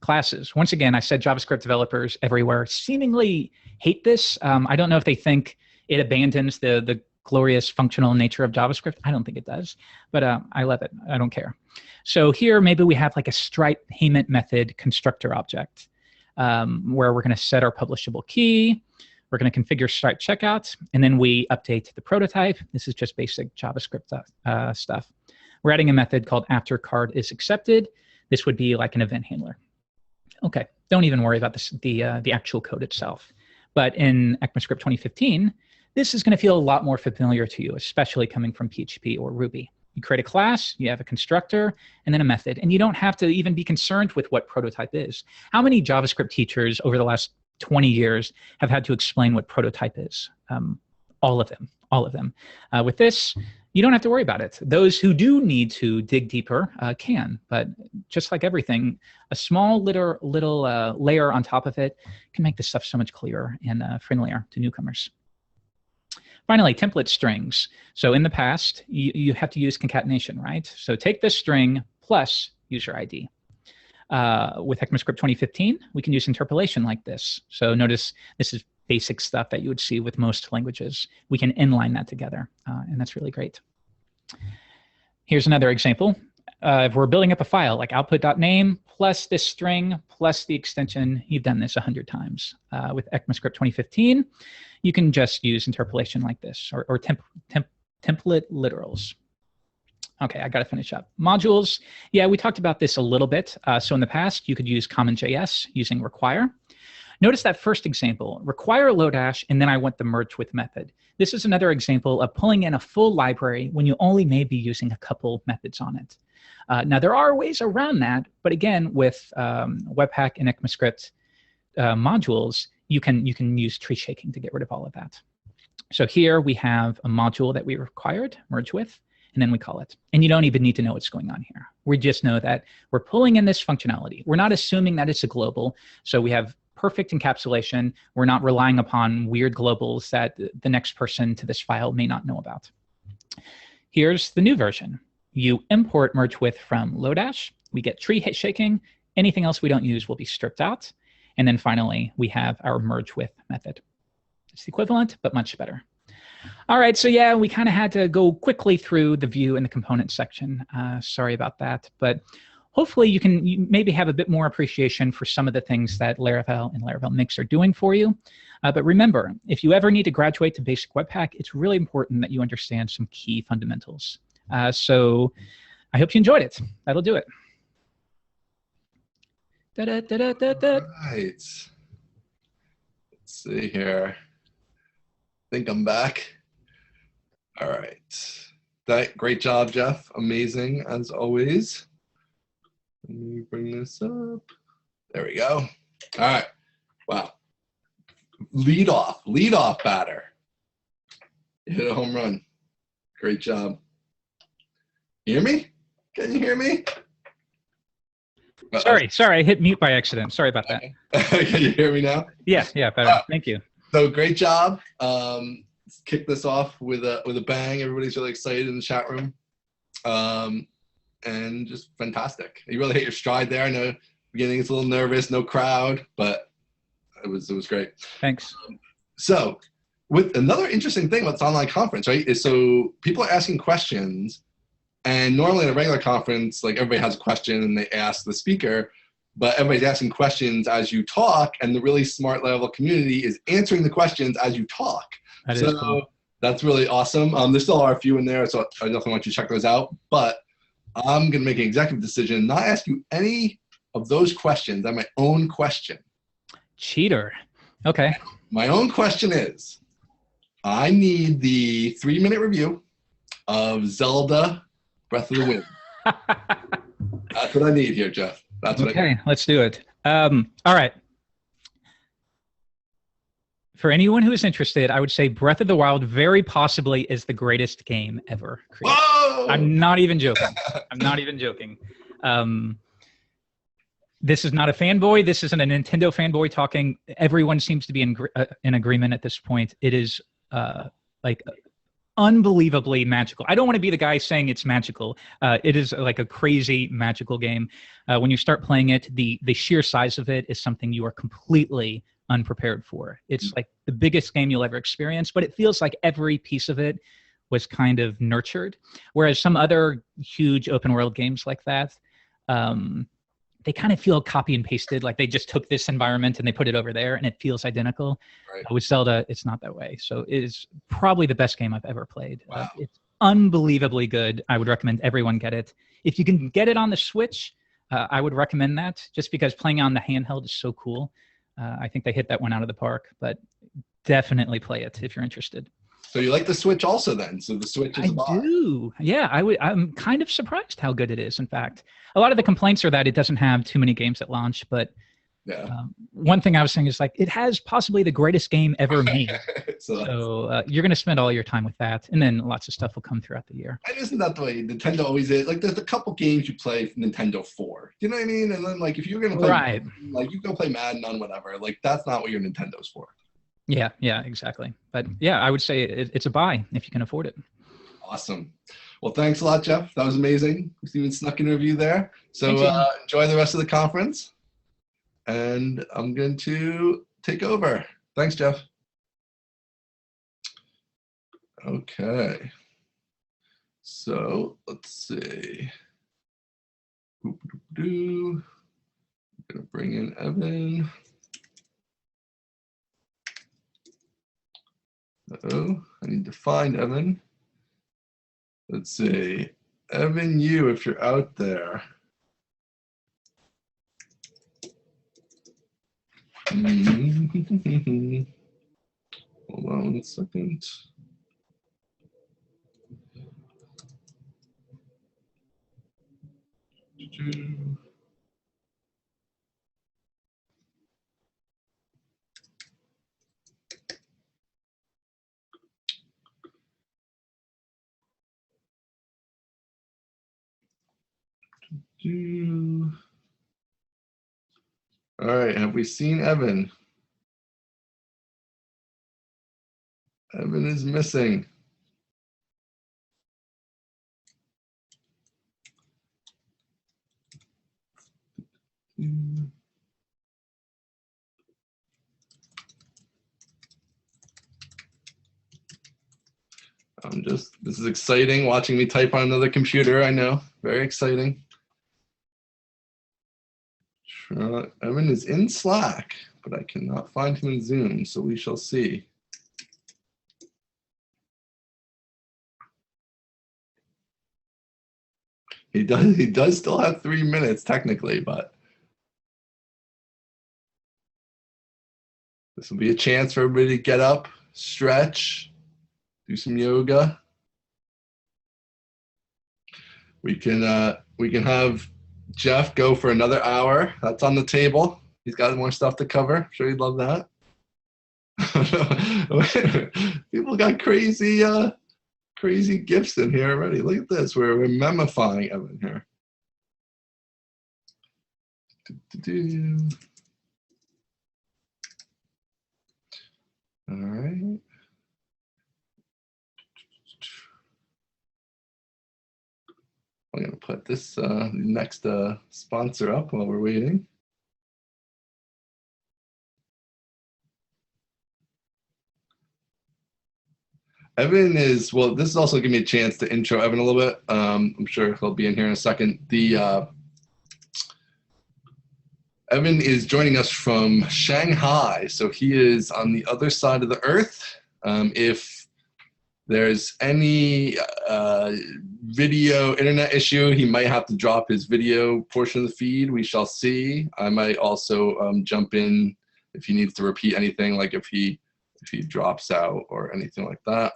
Classes. Once again, I said JavaScript developers everywhere seemingly hate this. I don't know if they think it abandons the glorious functional nature of JavaScript. I don't think it does, but I love it. I don't care. So here, maybe we have like a Stripe payment method constructor object where we're going to set our publishable key. We're going to configure Stripe checkout, and then we update the prototype. This is just basic JavaScript stuff. We're adding a method called after card is accepted. This would be like an event handler. Okay, don't even worry about this, the actual code itself. But in ECMAScript 2015, this is going to feel a lot more familiar to you, especially coming from PHP or Ruby. You create a class, you have a constructor, and then a method. And you don't have to even be concerned with what prototype is. How many JavaScript teachers over the last 20 years have had to explain what prototype is? All of them. With this, you don't have to worry about it. Those who do need to dig deeper can, but just like everything, a small little layer on top of it can make this stuff so much clearer and friendlier to newcomers. Finally, template strings. So in the past, you have to use concatenation, right? So take this string plus user ID. With ECMAScript 2015, we can use interpolation like this. So notice this is basic stuff that you would see with most languages. We can inline that together, and that's really great. Here's another example. If we're building up a file like output.name plus this string plus the extension, you've done this 100 times. With ECMAScript 2015, you can just use interpolation like this, or template literals. Okay, I got to finish up. Modules, yeah, we talked about this a little bit. So in the past, you could use common.js using require. Notice that first example, require Lodash, and then I want the merge with method. This is another example of pulling in a full library when you only may be using a couple methods on it. Now, there are ways around that, but again, with Webpack and ECMAScript modules, you can use tree shaking to get rid of all of that. So here we have a module that we required, merge with, and then we call it. And you don't even need to know what's going on here. We just know that we're pulling in this functionality. We're not assuming that it's a global, so we have perfect encapsulation. We're not relying upon weird globals that the next person to this file may not know about. Here's the new version. You import merge with from Lodash. We get tree shaking. Anything else we don't use will be stripped out. And then finally, we have our merge with method. It's the equivalent, but much better. All right, so yeah, we kind of had to go quickly through the view and the component section. Sorry about that, but hopefully you maybe have a bit more appreciation for some of the things that Laravel and Laravel Mix are doing for you. But remember, if you ever need to graduate to basic Webpack, it's really important that you understand some key fundamentals. So I hope you enjoyed it. That'll do it. Right. Let's see here. I think I'm back. All right. Great job, Jeff. Amazing, as always. Let me bring this up. There we go. All right. Wow. Lead off batter. You hit a home run. Great job. Hear me? Can you hear me? Sorry, I hit mute by accident. Sorry about that. Can you hear me now? Yeah, better. Thank you. So great job. Let's kick this off with a bang. Everybody's really excited in the chat room. And just fantastic. You really hit your stride there. I know beginning it's a little nervous, no crowd, but it was great. Thanks. So with another interesting thing about this online conference, right, is so people are asking questions, and normally in a regular conference, like everybody has a question and they ask the speaker, but everybody's asking questions as you talk, and the really smart Laravel community is answering the questions as you talk. That is cool. That's really awesome. There still are a few in there, so I definitely want you to check those out, but I'm going to make an executive decision, not ask you any of those questions. I have my own question. Cheater. Okay. My own question is, I need the 3-minute review of Zelda Breath of the Wind. That's what I need here, Jeff. That's what I need. Let's do it. All right. For anyone who is interested, I would say Breath of the Wild very possibly is the greatest game ever created. Whoa! I'm not even joking. I'm not even joking. This is not a fanboy. This isn't a Nintendo fanboy talking. Everyone seems to be in agreement at this point. It is like unbelievably magical. I don't want to be the guy saying it's magical. It is like a crazy magical game. When you start playing it, the sheer size of it is something you are completely unprepared for. It's like the biggest game you'll ever experience, but it feels like every piece of it was kind of nurtured. Whereas some other huge open world games like that, they kind of feel copy and pasted, like they just took this environment and they put it over there and it feels identical. Right. With Zelda, it's not that way. So it is probably the best game I've ever played. Wow. It's unbelievably good. I would recommend everyone get it. If you can get it on the Switch, I would recommend that, just because playing on the handheld is so cool. I think they hit that one out of the park, but definitely play it if you're interested. So you like the Switch also then? So the Switch is a buy. I do. Yeah, I'm kind of surprised how good it is, in fact. A lot of the complaints are that it doesn't have too many games at launch, but yeah. One thing I was saying is like it has possibly the greatest game ever made. So you're going to spend all your time with that, and then lots of stuff will come throughout the year. And isn't that the way Nintendo always is? Like there's a couple games you play for Nintendo for. You know what I mean? And then like if you're going to play, right, like you go play Madden on whatever, like that's not what your Nintendo's for. Yeah, exactly. But yeah, I would say it's a buy if you can afford it. Awesome. Well, thanks a lot, Jeff. That was amazing. We even snuck in a review there. So enjoy the rest of the conference. And I'm going to take over. Thanks, Jeff. Okay. So let's see. I'm going to bring in Evan. Uh-oh, I need to find Evan. Let's see. Evan, if you're out there. Hold on 1 second. All right, have we seen Evan? Evan is missing. This is exciting watching me type on another computer. I know, very exciting. Evan is in Slack, but I cannot find him in Zoom, so we shall see. He does still have 3 minutes technically, but this will be a chance for everybody to get up, stretch, do some yoga. We can have Jeff go for another hour. That's on the table. He's got more stuff to cover. I'm sure he'd love that. People got crazy crazy gifts in here already. Look at this. We're memifying Evan here. All right. I'm going to put this next sponsor up while we're waiting. Evan is, well, this is also giving me a chance to intro Evan a little bit. I'm sure he'll be in here in a second. Evan is joining us from Shanghai, so he is on the other side of the earth. If there's any video internet issue, he might have to drop his video portion of the feed. We shall see. I might also jump in if he needs to repeat anything, like if he drops out or anything like that.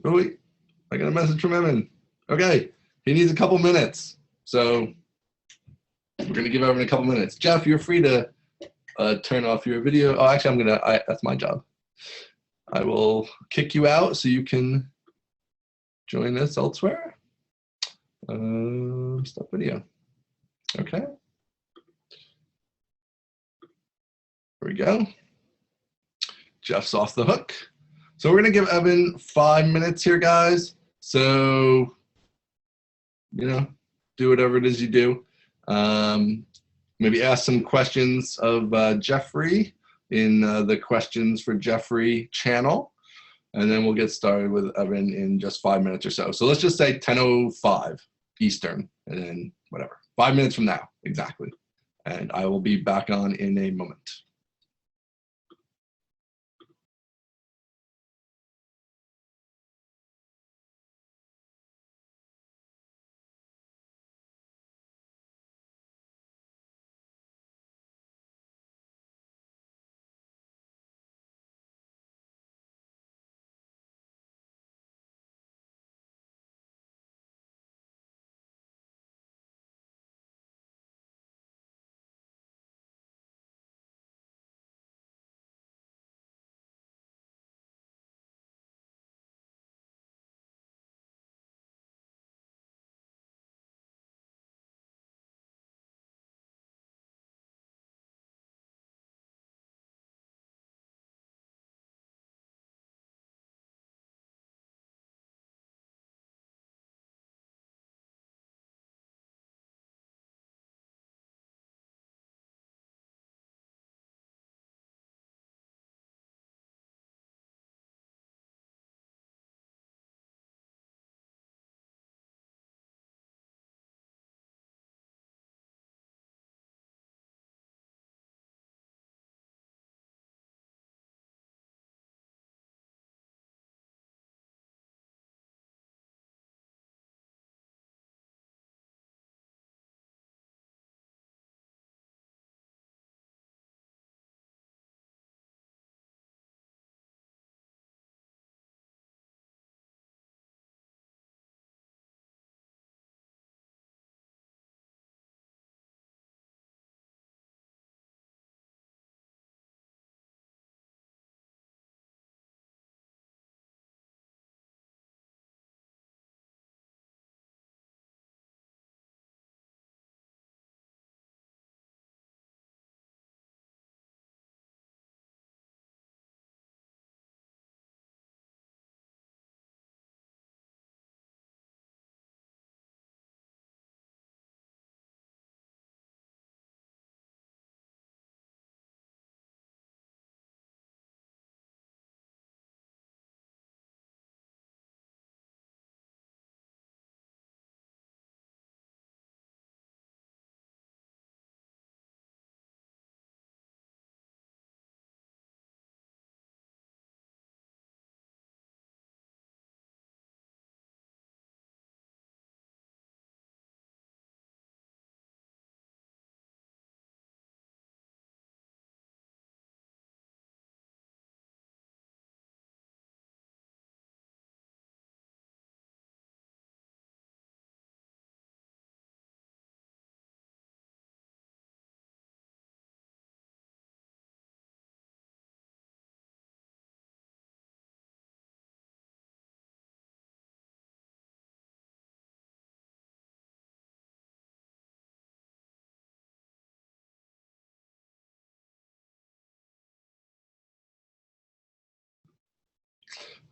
Oh wait, I got a message from Evan. Okay, he needs a couple minutes, so we're gonna give Evan a couple minutes. Jeff, you're free to turn off your video. Oh, actually, that's my job. I will kick you out so you can join us elsewhere. Stop video. Okay. There we go. Jeff's off the hook. So we're going to give Evan 5 minutes here, guys. So, you know, do whatever it is you do. Maybe ask some questions of Jeffrey in the questions for Jeffrey channel. And then we'll get started with Evan in just 5 minutes or so. So let's just say 10:05 Eastern, and then whatever. 5 minutes from now, exactly. And I will be back on in a moment.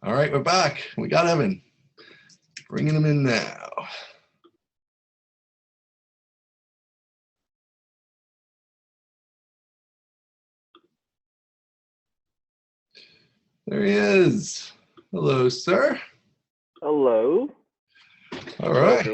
All right, we're back. We got Evan. Bringing him in now. There he is. Hello, sir. Hello. All right.